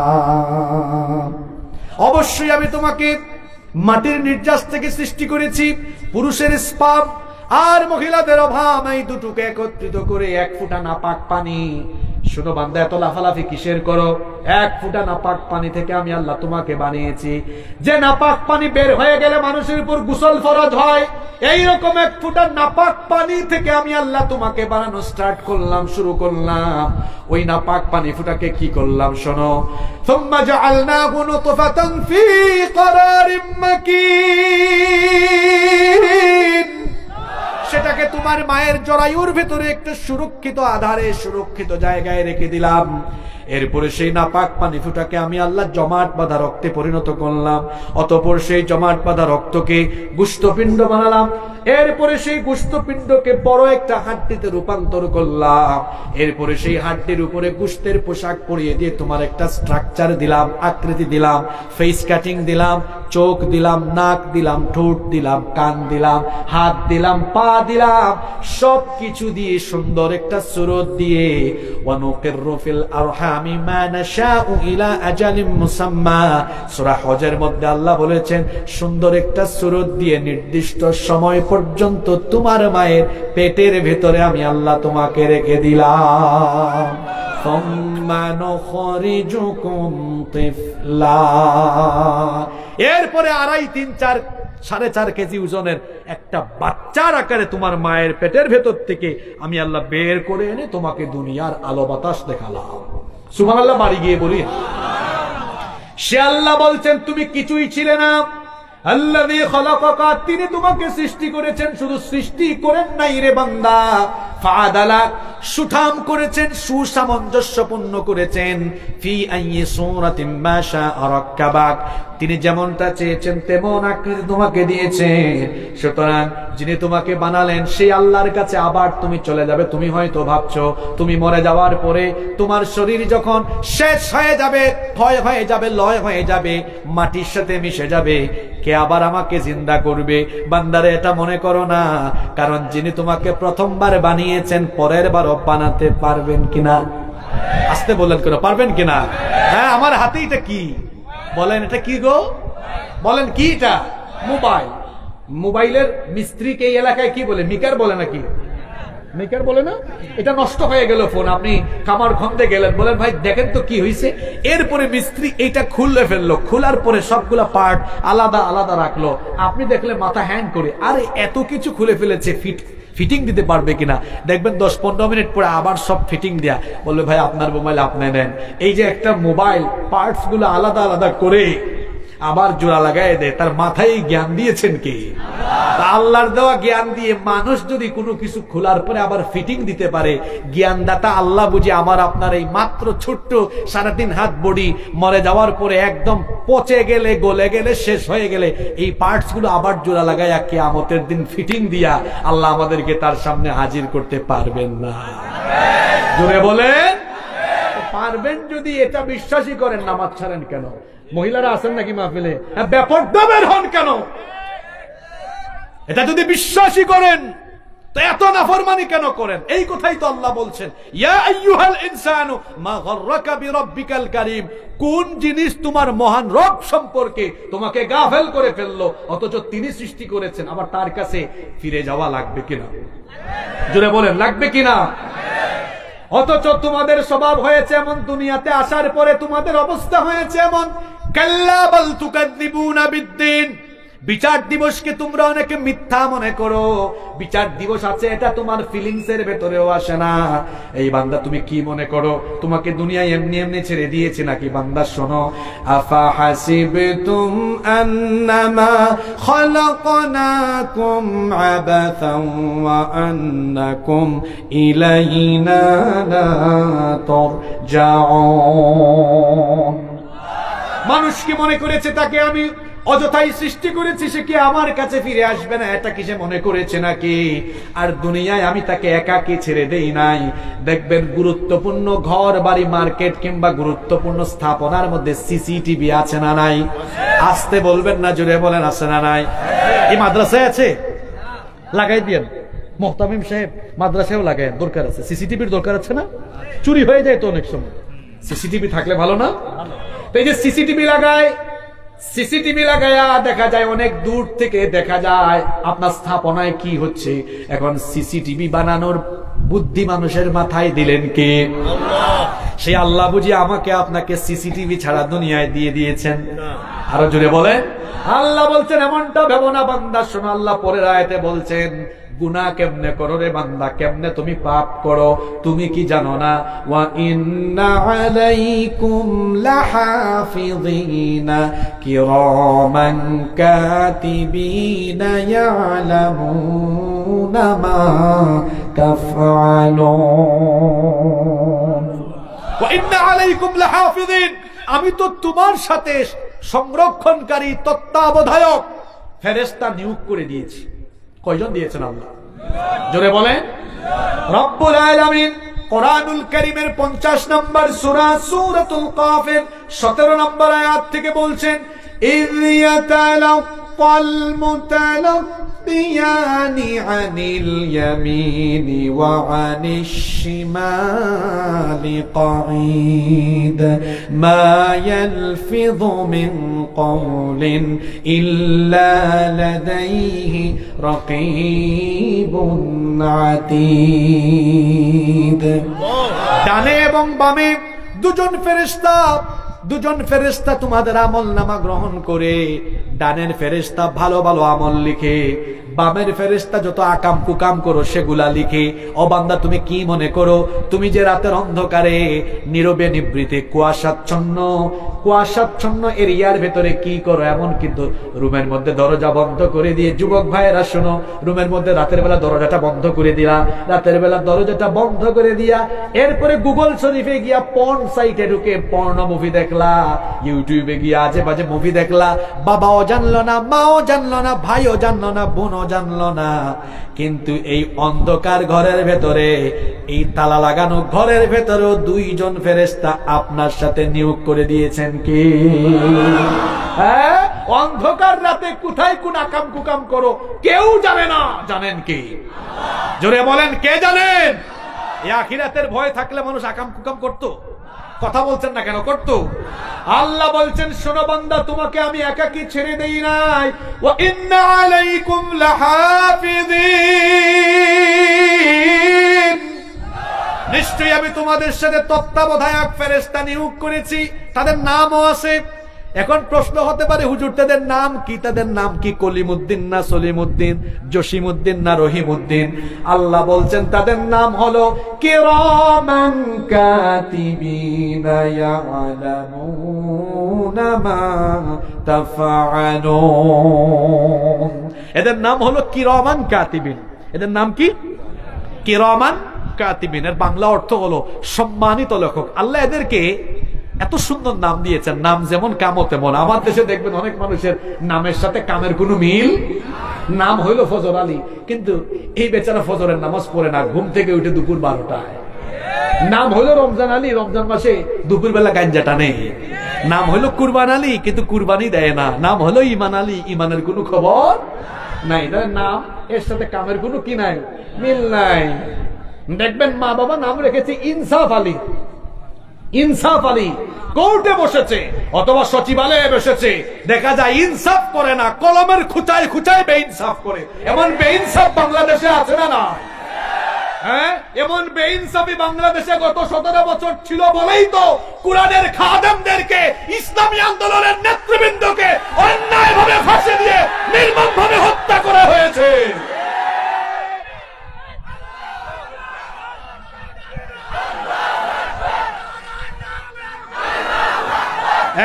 অবশ্যই আমি তোমাকে মাটির নির্যাস থেকে সৃষ্টি করেছি, পুরুষের স্পাম আর মহিলাদের অভাব, এই দুটোকে একত্রিত করে 1 ফোঁটা নাপাক পানি। শুনো বান্দা, এত লাফালাফি কিসের করো? 1 ফোঁটা নাপাক পানি থেকে আমি আল্লাহ তোমাকে বানিয়েছি। যে নাপাক পানি বের হয়ে গেলে মানুষের উপর গোসল ফরজ হয়, এইরকম 1 ফোঁটা নাপাক পানি থেকে আমি আল্লাহ তোমাকে বানানো স্টার্ট করলাম, শুরু করলাম। ওই নাপাক পানি ফুটাকে কি করলাম শোনো, সুম্মা জাআলনাহু নুতফাতান ফি করারিম মাকিন, সেটাকে তোমার মায়ের জরায়ুর ভেতরে একটা সুরক্ষিত আধারে, সুরক্ষিত জায়গায় রেখে দিলাম। এরপরে সেই নাপাক পানি ফুটাকে আমি আল্লাহ জমাট বাঁধা রক্তে পরিণত করলাম। অতঃপর সেই জমাট বাঁধা রক্তকে গোশতপিণ্ড বানালাম। এরপরে সেই গোশতপিণ্ডকে বড় একটা হাড্ডিতে রূপান্তর করলাম। এরপরে সেই হাড্ডির উপরে গোশতের পোশাক পরিয়ে দিয়ে তোমার একটা স্ট্রাকচার দিলাম, আকৃতি দিলাম, ফেস কাটিং দিলাম, চোখ দিলাম, নাক দিলাম, ঠোঁট দিলাম, কান দিলাম, হাত দিলাম, পা দিলাম, সব কিছু দিয়ে সুন্দর একটা সুরত দিয়ে ওয়ানুকিররু ফিল আরহামি মা নাশাউ ইলা আজালিম মুসাম্মা। সূরা হজের মধ্যে আল্লাহ বলেছেন, সুন্দর একটা সুরত দিয়ে নির্দিষ্ট সময় পর্যন্ত তোমার মায়ের পেটের ভেতরে আমি আল্লাহ তোমাকে রেখে দিলাম। সুম্মা নুখরিজুকুম তিফলা, এরপরে 2.5, 3, 4 4.5 কেজি ওজনের একটা বাচ্চার আকারে তোমার মায়ের পেটের ভেতর থেকে আমি আল্লাহ বের করে এনে তোমাকে দুনিয়ার আলো বাতাস দেখালাম। সুবহানাল্লাহ, বাড়ি গিয়ে বলি। সে আল্লাহ বলছেন তুমি কিছুই ছিলে না, আল্লাযী খালাকাকা, তিনি তোমাকে সৃষ্টি করেছেন। শুধু সৃষ্টি করেন নাই রে বান্দা, ফাআদালাক, সুঠাম করেছেন, সুসামঞ্জস্যপূর্ণ করেছেন। ফি আইয়ি সূরাতিন মা শাআ রাক্কাবাক, তিনি যেমনটা চেয়েছেন তেমন আকৃতি তোমাকে দিয়েছেন। সুতরাং যিনি তোমাকে বানালেন সেই আল্লাহর কাছে আবার তুমি চলে যাবে। তুমি হয়তো ভাবছো তুমি মরে যাওয়ার পরে তোমার শরীর যখন শেষ হয়ে যাবে, ক্ষয় হয়ে যাবে, লয় হয়ে যাবে, মাটির সাথে মিশে যাবে, কে আবার আমাকে জিন্দা করবে? বান্দারে এটা মনে করো না, কারণ যিনি তোমাকে প্রথমবার বানিয়েছেন পরের বারও বানাতে পারবেন কিনা? আসতে বললেন কেন? পারবেন কিনা? হ্যাঁ, আমার হাতে এটা কি বলেন? এটা কি গো বলেন? কি এটা? মোবাইল। মোবাইলের মিস্ত্রিকে এই এলাকায় কি বলে? মিকার বলে নাকি? মিকার বলে না? এটা নষ্ট হয়ে গেল ফোন, আপনি কামার খন্দে গেলেন, বলেন ভাই দেখেন তো কি হয়েছে। এরপরে মিস্ত্রি এটা খুলে ফেললো, খোলার পরে সবগুলা পার্ট আলাদা আলাদা রাখলো। আপনি দেখলে মাথা হ্যাং করে, আরে এত কিছু খুলে ফেলেছে, ফিটিং দিতে পারবে কিনা? দেখবেন 10-15 মিনিট পরে আবার সব ফিটিং দেয়া, বলবে ভাই আপনার মোবাইল আপনি নেন। এই যে একটা মোবাইল পার্টস গুলো আলাদা আলাদা করে আবার জোড়া লাগাই দেয়, তার মাথায় জ্ঞান দিয়েছেন কে? আল্লাহর দেওয়া জ্ঞান দিয়ে মানুষ যদি কোনো কিছু খোলার পরে আবার ফিটিং দিতে পারে, জ্ঞানদাতা আল্লাহ বুঝে আমার আপনার এই মাত্র ছোট্ট 3.5 হাত বডি মরে যাওয়ার পরে একদম পচে গেলে, গলে গেলে, শেষ হয়ে গেলে এই পার্টস গুলো আবার জোড়া লাগাইয়া কিয়ামতের দিন ফিটিং দিয়া আল্লাহ আমাদেরকে তার সামনে হাজির করতে পারবেন না? জোরে বলেন পারবেন। যদি এটা বিশ্বাসই করেন, নামাজ ছাড়েন কেন? মহিলারা আছেন নাকি মাহফিলে? বেপরদা বের হন কেন? এটা যদি বিশ্বাসই করেন তো এত নাফরমানি কেন করেন? এই কথাই তো আল্লাহ বলছেন, ইয়া আইয়ুহাল ইনসানু মা গাররাকা বিরাব্বিকাল কারীম। কোন জিনিস তোমার মহান রব সম্পর্কে তোমাকে গাফেল করে ফেললো, অথচ তিনি সৃষ্টি করেছেন। আবার তার কাছে ফিরে যাওয়া লাগবে কিনা? জোরে বলেন, লাগবে কিনা? অথচ তোমাদের স্বভাব হয়েছে এমন, দুনিয়াতে আসার পরে তোমাদের অবস্থা হয়েছে এমন। কাল্লা বাল তুকাযযিবুনা বিদ্দীন, বিচার দিবসকে তোমরা অনেকে মিথ্যা মনে করো। বিচার দিবস আছে, এটা তোমার ফিলিংস এর ভেতরেও আসে না। এই বান্দা তুমি কি মনে করো তোমাকে দুনিয়ায় এমনি এমনি ছেড়ে দিয়েছে নাকি? বান্দা শোনো, আফা হাসিবতুম আন্নামা খালাকনাকুম আবাসান ওয়া আন্নাকুম ইলাইনা লা তুরজাউন। মানুষ কি মনে করেছে তাকে আমি অযথাই সৃষ্টি করেছি, সে কি আমার কাছে ফিরে আসবে না, এটা কি সে মনে করেছে নাকি? আর দুনিয়ায় আমি তাকে একাকী ছেড়ে দেই নাই। দেখবেন গুরুত্বপূর্ণ ঘর বাড়ি, মার্কেট কিংবা গুরুত্বপূর্ণ স্থাপনার মধ্যে সিসিটিভি আছে না নাই? আসতে বলবেন না, জোরে বলেন আছে না নাই? এই মাদ্রাসায় আছে, লাগাই দিয়েন। মুহতামিম সাহেব, মাদ্রাসায়ও লাগাই, দরকার আছে, সিসিটিভির দরকার আছে না? চুরি হয়ে যায় তো অনেক সময়, সিসিটিভি থাকলে ভালো না? তো এই যে সিসিটিভি লাগায়, সিসিটিভি লাগায়া দেখা যায় অনেক দূর থেকে দেখা যায় আপনার স্থাপনায় কি হচ্ছে। এখন সিসিটিভি বানানোর বুদ্ধি মানুষের মাথায় দিলেন কে? সেই আল্লাহ বুঝি আমাকে আপনাকে সিসিটিভি ছাড়া দুনিয়ায় দিয়ে দিয়েছেন। আরো জোরে বলেন, আল্লাহ বলছেন এমনটা ভেবো না বান্দা। শোনো, আল্লাহ পরের আয়াতে বলছেন গুনাহ কেমনে করো রে বান্দা, কেমনে তুমি পাপ করো তুমি কি জানো না? ওয়া ইন্না আলাইকুম লাহাফিযিনা কিরামান কাতিবিনা ইয়ালামুনা মা তাফআলুন। ওয়া ইন্না আলাইকুম লাহাফিযিন, আমি তো তোমার সাথে সংরক্ষণকারী তত্ত্বাবধায়ক ফেরেশতা নিয়োগ করে দিয়েছি। কয়জন দিয়েছেন আল্লাহ? জোরে বলেন। রব্বুল আলামিন কোরআনুল কারীমের 50 নম্বর সূরা সূরাতুল কাফের 17 নম্বর আয়াত থেকে বলছেন, ইয ইয়াতালাক্কাল মুতালাক্কিয়ানি আনিল ইয়ামিনি ওয়া আনিশ শিমালি কাঈদ মা ইয়ালফিযু মিন কওলিন ইল্লা লাদাইহি রাকীবুন আতীদ। ডানে এবং বামে দুজন ফেরেশতা দুজন ফেরেশতা তোমাদের আমলনামা গ্রহণ করে ডানের ফেরেশতা ভালো ভালো আমল লিখে, বামের ফেরেশতা যত আকাম কুকাম করো সেগুলা লিখে। ও বান্দা, তুমি কি মনে করো তুমি যে রাতের অন্ধকারে নীরবে নিভৃতে কুয়াশাচ্ছন্ন এরিয়ার ভেতরে কি করো? এমন কিন্তু রুমের মধ্যে দরজা বন্ধ করে দিয়ে, যুবক ভাইয়েরা শোনো, রুমের মধ্যে রাতের বেলা দরজাটা বন্ধ করে দিলা, রাতের বেলা দরজাটা বন্ধ করে দিয়া এরপরে গুগল শরীফে গিয়া পর্ন সাইটে ঢুকে পর্ন মুভি দেখলা, ইউটিউবে গিয়া আজে বাজে মুভি দেখলা। বাবাও জানলো না, মাও জানলো না, ভাইও জানলো না, বোনও জানলো না। কিন্তু এই অন্ধকার ঘরের ভেতরে, এই তালা লাগানো ঘরের ভেতরেও দুইজন ফেরেশতা আপনার সাথে নিয়োগ করে দিয়েছেন। কি হ্যাঁ, অন্ধকার রাতে কোথায় কোন আকাম কুকাম করো কেউ জানে না। জানেন কি? জোরে বলেন, কে জানেন? এই আখিরাতের ভয় থাকলে মানুষ আকাম কুকাম করতো? কথা বলছেন না কেন? করতো। আল্লাহ বলছেন, শোনো বান্দা, তোমাকে আমি একাকী ছেড়ে দেই নাই, ওয়া ইন্না আলাইকুম লাহাফিযিন, নিশ্চয়ই আমি তোমাদের সাথে তত্ত্বাবধায়ক ফেরেশতা নিয়োগ করেছি, তাদের নামও আছে। এখন প্রশ্ন হতে পারে, হুজুর তাদের নাম কি? তাদের নাম কি কলিমউদ্দিন না সলিমউদ্দিন, জসিমউদ্দিন না রহিমউদ্দিন? আল্লাহ বলছেন তাদের নাম হলো কিরামান কাতিবিনা ইয়ালামুনা মা তাফআলুন। এদের নাম হলো কিরামান কাতিবিন। এদের নাম কি? কিরামান কাতিবিন। এর বাংলা অর্থ হলো সম্মানিত লেখক। আল্লাহ এদেরকে এত সুন্দর নাম দিয়েছেন, নাম যেমন কামও তেমন। আমার দেশে দেখবেন অনেক মানুষের নামের সাথে কামের কোনো মিল। নাম হইল ফজর আলী, কিন্তু এই বেচারা ফজরের নামাজ পড়ে না, ঘুম থেকে উঠে দুপুর 12টায়। নাম হইল রমজান আলী, রমজান মাসে দুপুর বেলা গাঞ্জাটা নেই। নাম হইল কুরবান আলী, কিন্তু কুরবানি দেয় না। নাম হলো ইমান আলী, ইমানের কোনো খবর নাই। নাম এর সাথে কামের কোনো কি নাই, মিল নাই। দেখবেন মা বাবা নাম রেখেছে ইনসাফ আলী। ইনসাফ আলী কোর্টে বসেছে অথবা সচিবালয়ে বসেছে, দেখা যায় ইনসাফ করে না, কলমের খুঁচায় খুঁচায় বেইনসাফ করে। এমন বেইনসাফ বাংলাদেশে আছে না? না, হ্যাঁ, এমন বেইনসাফি বাংলাদেশে গত 17 বছর ছিল বলেই তো কুরআনের খাদেমদেরকে, ইসলামী আন্দোলনের নেতৃবৃন্দকে অন্যায়ভাবে ফাঁসি দিয়ে নির্মমভাবে হত্যা করা হয়েছে।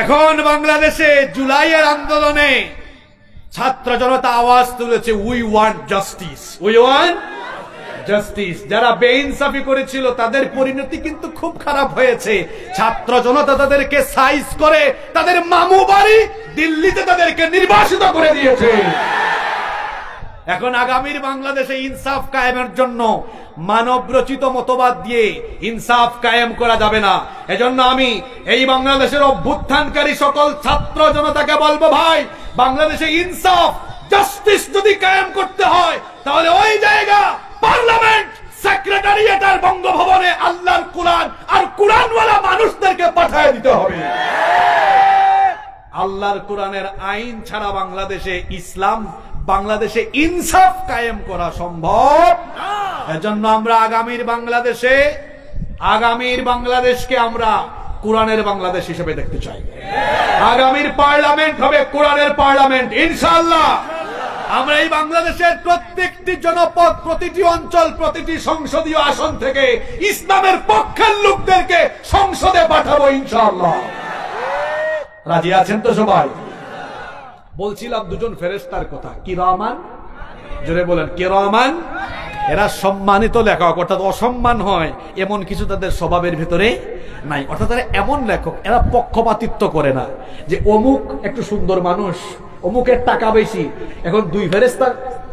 এখন বাংলাদেশে জুলাইয়ের আন্দোলনে ছাত্র জনতা আওয়াজ তুলেছে, we want justice, we want justice. যারা বেইনসাফি করেছিল তাদের পরিণতি কিন্তু খুব খারাপ হয়েছে। ছাত্র জনতা তাদেরকে সাইজ করে তাদের মামু বাড়ি দিল্লিতে তাদেরকে নির্বাসিত করে দিয়েছে। এখন আগামীর বাংলাদেশে ইনসাফ কায়েমের জন্য মানব রচিত মতবাদ দিয়ে ইনসাফ কায়েম করা যাবে না। এজন্য আমি এই বাংলাদেশের অভ্যুত্থানকারী সকল ছাত্র জনতাকে বলবো, ভাই, বাংলাদেশে ইনসাফ জাস্টিস যদি কায়েম করতে হয় তাহলে ওই জায়গা পার্লামেন্ট, সেক্রেটারিয়েট আর বঙ্গভবনে আল্লাহর কোরআন আর কোরআনওয়ালা মানুষদেরকে পাঠিয়ে দিতে হবে। আল্লাহর কোরআনের আইন ছাড়া বাংলাদেশে ইসলাম, বাংলাদেশে ইনসাফ কায়েম করা সম্ভব। এজন্য আমরা আগামীর বাংলাদেশকে আমরা কোরআনের বাংলাদেশ হিসেবে দেখতে চাই। আগামীর পার্লামেন্ট হবে কোরআনের পার্লামেন্ট ইনশাআল্লাহ। আমরা এই বাংলাদেশের প্রত্যেকটি জনপদ, প্রতিটি অঞ্চল, প্রতিটি সংসদীয় আসন থেকে ইসলামের পক্ষের লোকদেরকে সংসদে পাঠাবো ইনশাআল্লাহ। রাজি আছেন তো সবাই? বলছিলাম দুজন ফেরেশতার কথা, কিরামান, জোরে বলেন কিরামান। এরা সম্মানিত লেখক, অর্থাৎ অসম্মান হয় এমন কিছু তাদের স্বভাবের ভিতরে নাই। অর্থাৎ তারা এমন লেখক, এরা পক্ষপাতিত্ব করে না যে অমুক একটু সুন্দর মানুষ, অমুকের টাকা বেশি, এখন দুই ফেরেশতা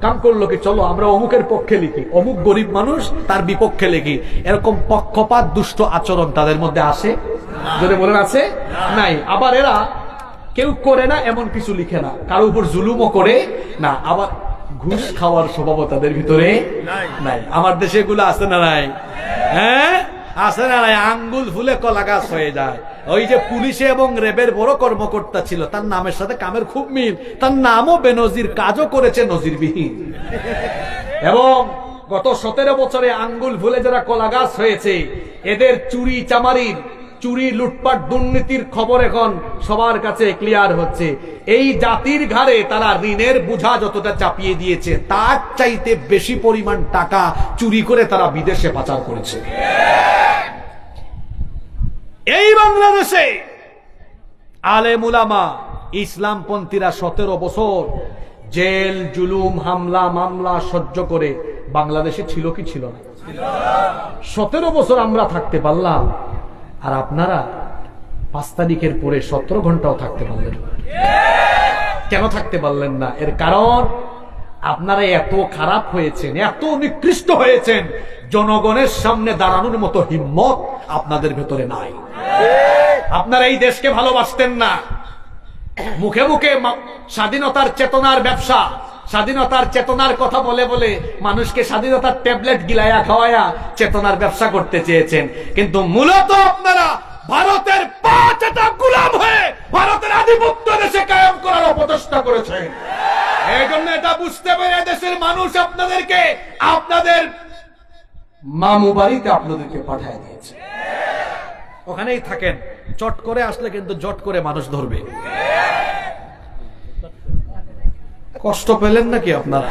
কাম করলো কি চলো আমরা অমুকের পক্ষে লিখি, অমুক গরিব মানুষ তার বিপক্ষে লিখি। এরকম পক্ষপাত, দুষ্ট আচরণ তাদের মধ্যে আসে? যদি বলেন আছে? নাই। আবার এরা কেউ করে না এমন কিছু লিখে না, কারো উপর জুলুমও করে না। আবার ঘুষ খাওয়ার স্বভাব তাদের ভিতরে নাই। আমার দেশে এগুলো আছে না নাই? হ্যাঁ, আছে না নাই? আঙ্গুল ফুলে কলা গাছ হয়ে যায়। ওই যে পুলিশে এবং র্যাবের বড় কর্মকর্তা ছিল, তার নামের সাথে কামের খুব মিল। তার নামও বেনজির, কাজও করেছে নজিরবিহীন। এবং গত 17 বছরে আঙ্গুল ফুলে যারা কলা গাছ হয়েছে, এদের চুরি চামারির চুরি, লুটপাট, দুর্নীতির খবর এখন সবার কাছে ক্লিয়ার হচ্ছে। এই জাতির ঘাড়ে তারা ঋণের বোঝা যতটা চাপিয়ে দিয়েছে, তার চাইতে বেশি পরিমাণ টাকা চুরি করে তারা বিদেশে পাচার করেছে। এই বাংলাদেশে আলেম উলামা ইসলামপন্থীরা 17 বছর জেল, জুলুম, হামলা, মামলা সহ্য করে বাংলাদেশে ছিল কি ছিল না? 17 বছর আমরা থাকতে পারলাম, আর আপনারা 5 তারিখের পরে 17 ঘন্টাও থাকতে পারলেন। কেন থাকতে পারলেন না? এর কারণ আপনারা এত খারাপ হয়েছেন, এত নিকৃষ্ট হয়েছেন, জনগণের সামনে দাঁড়ানোর মতো হিম্মত আপনাদের ভেতরে নাই। আপনারা এই দেশকে ভালোবাসতেন না। মুখে মুখে স্বাধীনতার চেতনার ব্যবসা, স্বাধীনতার চেতনার কথা বলে বলে মানুষকে স্বাধীনতার ট্যাবলেট গিলায়া খাওয়ায়া চেতনার ব্যবসা করতে চেয়েছেন, কিন্তু মূলত আপনারা ভারতের পাঁচটা গোলাম হয়ে ভারতের আধিপত্য দেশে কায়েম করার অপচেষ্টা করেছেন। এই জন্য এটা বুঝতে পেরে দেশের মানুষ আপনাদেরকে আপনাদের মামু বাড়িতে আপনাদেরকে পাঠিয়ে দিয়েছে। ওখানেই থাকেন, চট করে আসলে কিন্তু জট করে মানুষ ধরবে। কষ্ট পেলেন নাকি আপনারা?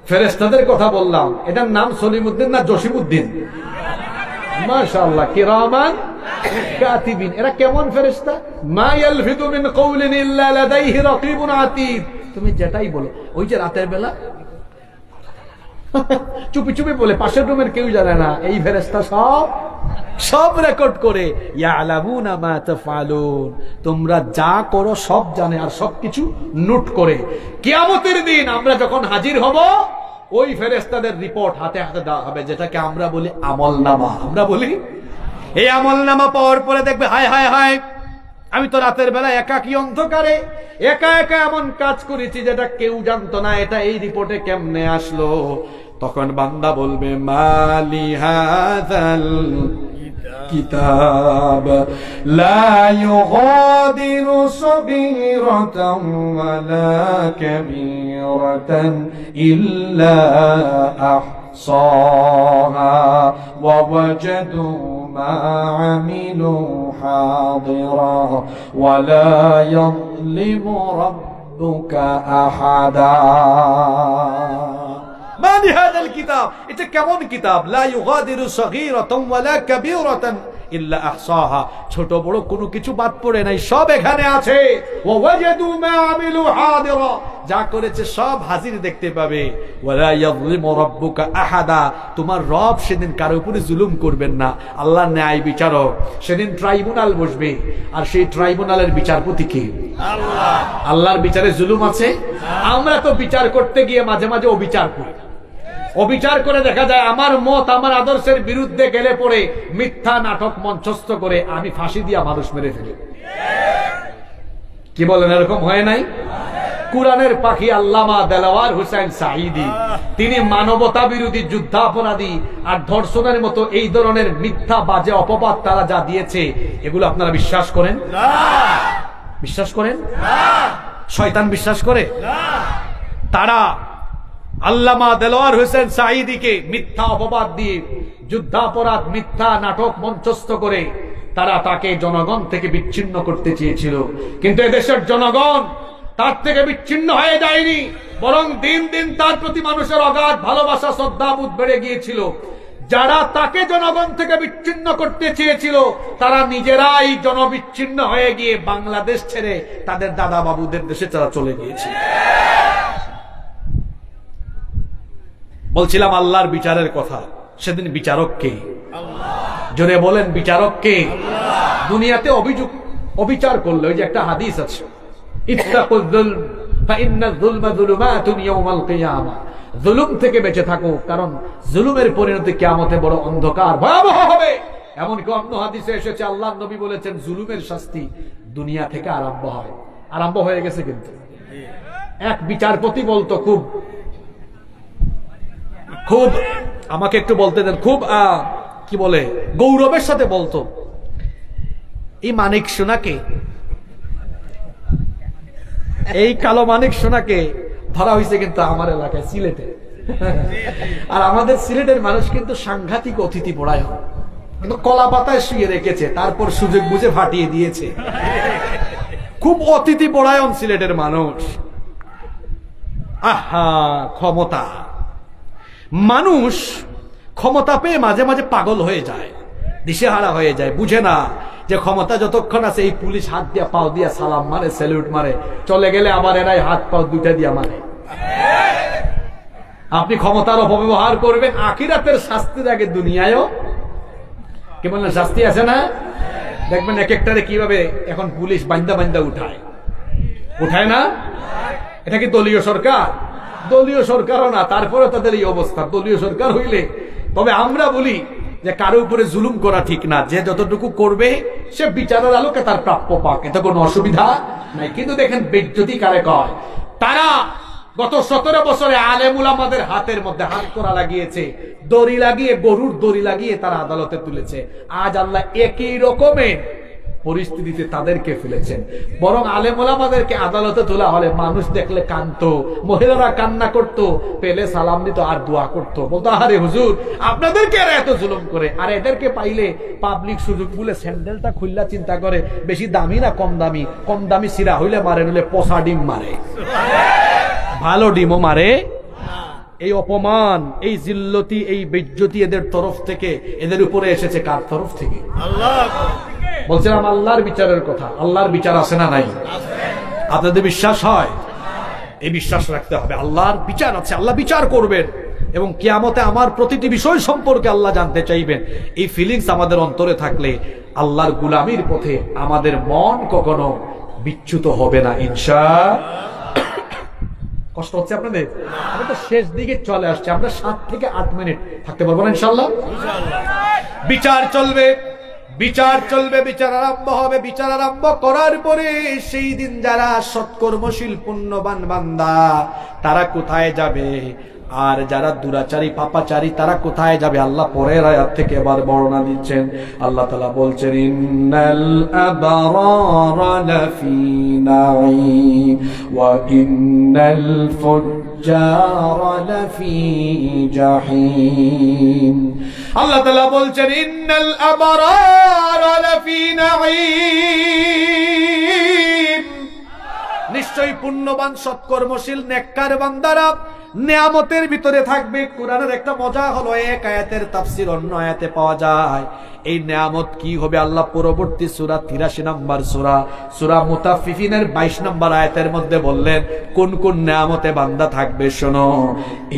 ফেরেশতাদের কথা বললাম, এটার নাম সলিমউদ্দিন না জসিমউদ্দিন? মাশাআল্লাহ, কিরামান কাতিবিন। এরা কেমন ফেরেশতা? মা ইয়ালফিদু মিন কওলিন ইল্লা লাদাইহি রাকিবুন আতীদ। তুমি যেটাই বলো, ওই যে রাতের বেলা চুপি চুপি বলে, পাশের রুমের কেউ জানে না, এই ফেরেশতা সব রেকর্ড করে। ইয়ালামুনা মা তাফআলুন, তোমরা যা করো সব জানে আর সবকিছু নোট করে। কিয়ামতের দিন আমরা যখন হাজির হব, ওই ফেরেশতাদের রিপোর্ট হাতে হাতে দেওয়া হবে, যেটাকে আমরা বলি আমলনামা। আমরা বলি এই আমলনামা পাওয়ার পরে দেখবে, হায় হায় হায়, আমি তো রাতের বেলা একাকী অন্ধকারে একা একা এমন কাজ করেছি যেটা কেউ জানতো না, এটা এই রিপোর্টে কেমনে আসলো? তখন বান্দা বলবে, মালি হাযাল কিতাব লা ইউগাদিরু সগীরাতান ওয়ালা কাবীরাতান ইল্লা আহসাহা ওয়া ওয়াজাদু মা আমিলু হাদিরা ওয়া লা ইয়াযলিমু রাব্বুকা আহাদা। মানি হাযাল কিতাব, এটা কেমন কিতাব? লা ইউগাদিরু সগীরাতান ওয়ালা কাবীরাতান ইল্লা আহসাহা, ছোট বড় কোনো কিছু বাদ পড়ে নাই, সব এখানে আছে। ওয়া ওয়াজাদু মা আমিলু হাদিরা, যা করেছে সব হাজির দেখতে পাবে। ওয়ালা ইয়াযলিমু রাব্বুকা আহাদা, তোমার রব সেদিন কারো উপরে জুলুম করবেন না। আল্লাহ ন্যায় বিচারক, সেদিন ট্রাইব্যুনাল বসবে, আর সেই ট্রাইব্যুনালের বিচারপতি কে? আল্লাহ। আল্লাহর বিচারে জুলুম আছে? আমরা তো বিচার করতে গিয়ে মাঝে মাঝে অবিচার করি। অবিচার করে দেখা যায় আমার মত, আমার আদর্শের বিরুদ্ধে গেলে পরে মিথ্যা নাটক মঞ্চস্থ করে আমি ফাঁসি দিয়া মানুষ মেরে ফেলি। কি বলেন, এরকম হয় নাই? কুরআনের পাখি আল্লামা দেলাওয়ার হোসেন সাঈদী, তিনি মানবতা বিরোধী যুদ্ধাপরাধী আর ধর্ষণের মতো এই ধরনের মিথ্যা বাজে অপবাদ তারা যা দিয়েছে, এগুলো আপনারা বিশ্বাস করেন? বিশ্বাস করেন? শয়তান বিশ্বাস করে? তারা আল্লামা দেলাওয়ার হোসেন সাঈদীকে মিথ্যা অপবাদ দিয়ে যুদ্ধাপরাধ, মিথ্যা নাটক মঞ্চস্থ করে তারা তাকে জনগণ থেকে বিচ্ছিন্ন করতে চেয়েছিল, কিন্তু এদেশের জনগণ তার থেকে বিচ্ছিন্ন হয়ে যায়নি, বরং দিন দিন তার প্রতি মানুষের অগাধ ভালোবাসা, শ্রদ্ধাবোধ বেড়ে গিয়েছিল। যারা তাকে জনগণ থেকে বিচ্ছিন্ন করতে চেয়েছিল, তারা নিজেরাই জনবিচ্ছিন্ন হয়ে গিয়ে বাংলাদেশ ছেড়ে তাদের দাদা বাবুদের দেশে তারা চলে গিয়েছে। বলছিলাম আল্লাহর বিচারের কথা, সেদিন বিচারক কে? জোরে বলেন, বিচারক কে? দুনিয়াতে অবিচার করলে, ওই যে একটা হাদিস আছে, ইত্তাকুয যুলম ফাইন্নায যুলমা যুলুমাতুন ইয়াওমাল কিয়ামা, জুলুম থেকে বেঁচে থাকো, কারণ জুলুমের পরিণতি কিয়ামতে বড় অন্ধকার, ভয়াবহ হবে। এমনকি অন্য হাদিসে এসেছে, আল্লাহর নবী বলেছেন জুলুমের শাস্তি দুনিয়া থেকে আরম্ভ হয়। আরম্ভ হয়ে গেছে। কিন্তু এক বিচারপতি বলতো, খুব আমাকে একটু বলতে দেন, খুব কি বলে গৌরবের সাথে বলতো, এই মানিক সোনাকে, এই কালো মানিক সোনাকে ধরা হয়েছে কিন্তু আমার এলাকায় সিলেটে। আর আমাদের সিলেটের মানুষ কিন্তু সাংঘাতিক অতিথি পরায়ণ। কিন্তু কলা পাতায় শুয়ে রেখেছে, তারপর সুযোগ বুঝে ফাটিয়ে দিয়েছে। খুব অতিথি পরায়ণ সিলেটের মানুষ। আহা, ক্ষমতা। মানুষ ক্ষমতা পেয়ে মাঝে মাঝে পাগল হয়ে যায়, দিশেহারা হয়ে যায়, বুঝে না যে ক্ষমতা যতক্ষণ আছে এই পুলিশ হাত দিয়া পাও দিয়া সালাম মারে, স্যালুট মারে, চলে গেলে আবার এরাই হাত পাও দুইটা দিয়া মারে। আপনি ক্ষমতার অপব্যবহার করবেন, আখিরাতের শাস্তির আগে দুনিয়ায়ও কি বললেন শাস্তি আছে না? দেখবেন এক একটারে কিভাবে এখন পুলিশ বান্দা বান্দা উঠায় না? এটা কি দলীয় সরকার? দলীয় সরকারও না, তারপরে তাদের এই অবস্থা। দলীয় সরকার হইলে তবে আমরা বলি যে কারো উপরে জুলুম করা ঠিক না, যে যতটুকু করবে সে বিচারের আলোকে তার প্রাপ্য পাক, এতে কোনো অসুবিধা নাই। কিন্তু দেখেন বেজ্জতি কারে কয়? তারা গত 17 বছরে আলেম উলামাদের হাতের মধ্যে হাত করা লাগিয়েছে, দড়ি লাগিয়ে, গরুর দড়ি লাগিয়ে তারা আদালতে তুলেছে। আজ আল্লাহ একই রকমের পরিস্থিতিতে তাদেরকে ফেলেছেন। বরং আলেম ওলামাদেরকে আদালতে তোলা হলে মানুষ দেখলে কাঁদতো, মহিলারা কান্না করতো, পেলে সালাম দিত আর দোয়া করতো, বলতো আরে হুজুর আপনাদেরকে এরা এত জুলুম করে। আর এদেরকে পাইলে পাবলিক সুযোগ বলে স্যান্ডেলটা খুললা চিন্তা করে বেশি দামি না কম দামি, কম দামি সিরা হইলে মারে, নইলে পচা ডিম মারে, ভালো ডিমও মারে। এই অপমান, এই জিল্লতি, এই বেজ্জতি এদের তরফ থেকে, এদের উপরে এসেছে কার তরফ থেকে? আল্লাহ। বলছিলাম আল্লাহর বিচারের কথা। আল্লাহর বিচার আছে না নাই? আপনাদের বিশ্বাস হয়? এই বিশ্বাস রাখতে হবে আল্লাহর বিচার আছে, আল্লাহ বিচার করবেন এবং কিয়ামতে আমার প্রতিটি বিষয় সম্পর্কে আল্লাহ জানতে চাইবেন। এই ফিলিংস আমাদের অন্তরে থাকলে আল্লাহর গুলামির পথে আমাদের মন কখনো বিচ্যুত হবে না ইনশাআল্লাহ। কষ্ট হচ্ছে আপনাদের? আমি তো শেষ দিকে চলে আসছি, আমরা 7 থেকে 8 মিনিট থাকতে পারবো না ইনশাআল্লাহ। বিচার চলবে, বিচার চলবে, বিচার আরম্ভ হবে। বিচার আরম্ভ করার পরে সেই দিন যারা সৎকর্মশীল পুণ্যবান বান্দা তারা কোথায় যাবে, আর যারা দুরাচারী পাপাচারী তারা কোথায় যাবে? আল্লাহ পরের আয়াত থেকে এবার বর্ণনা দিচ্ছেন। আল্লাহ তাআলা বলছেন ইন্নাল আবরারা লাফি নাঈম ওয়া ইন্নাল ফুজ্জারা লাফি জাহিম। আল্লাহ তাআলা বলছেন ইন্নাল আবরারা লাফি নাঈম, নিশ্চয়ই পুণ্যবান সৎকর্মশীল নেককার বান্দারা নিয়ামতের ভিতরে থাকবে। কোরআনের একটা মজা হলো এক আয়াতের তাফসীর অন্য আয়াতে পাওয়া যায়। এই নিয়ামত কি হবে আল্লাহ পরবর্তী সূরা 83 নম্বর সূরা মুতাফফিফিনের 22 নম্বর আয়াতের মধ্যে বললেন কোন কোন নিয়ামতে বান্দা থাকবে। শোনো,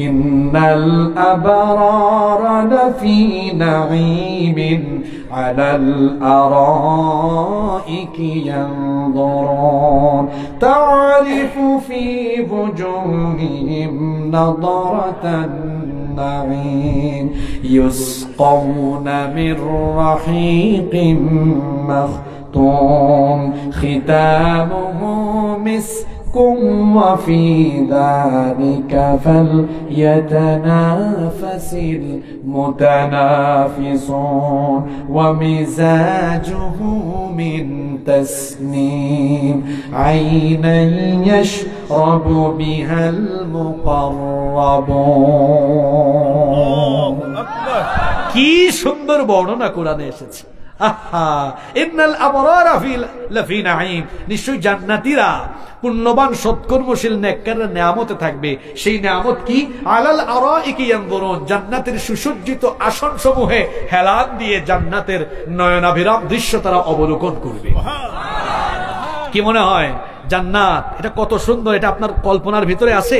ইন্নাল আবরারা লাফি নাঈমিন আলাল আরাইকি ইয়ানদুরুন তারিফু ফি বুজুহিহিম নাদরাতান নাঈম ইউসকাউনা মির রহিকিম মাখতুম খিতামুহু মিসকুম ওয়া ফি যালিকা ফালইয়াতানাফাসিল মুতানাফিসুন ওয়া মিজাজুহু মিন তাসনিম আইনান ইয়াশরাবু বিহাল মুকাররাবুন। কি সুন্দর বর্ণনা কোরআনে এসেছে। ইন্নাল আবরারা লাফি নাঈম, নিশ্চয়ই জান্নাতীরা পুণ্যবান সৎকর্মশীল নেককাররা নিয়ামতে থাকবে। সেই নিয়ামত কি? আলাল আরাইকি ইয়ানজুরুন, জান্নাতের সুসজ্জিত আসন সমূহে হেলান দিয়ে জান্নাতের নয়নাভিরাম দৃশ্য তারা অবলোকন করবে। কি মনে হয় জান্নাত এটা কত সুন্দর? এটা আপনার কল্পনার ভিতরে আছে?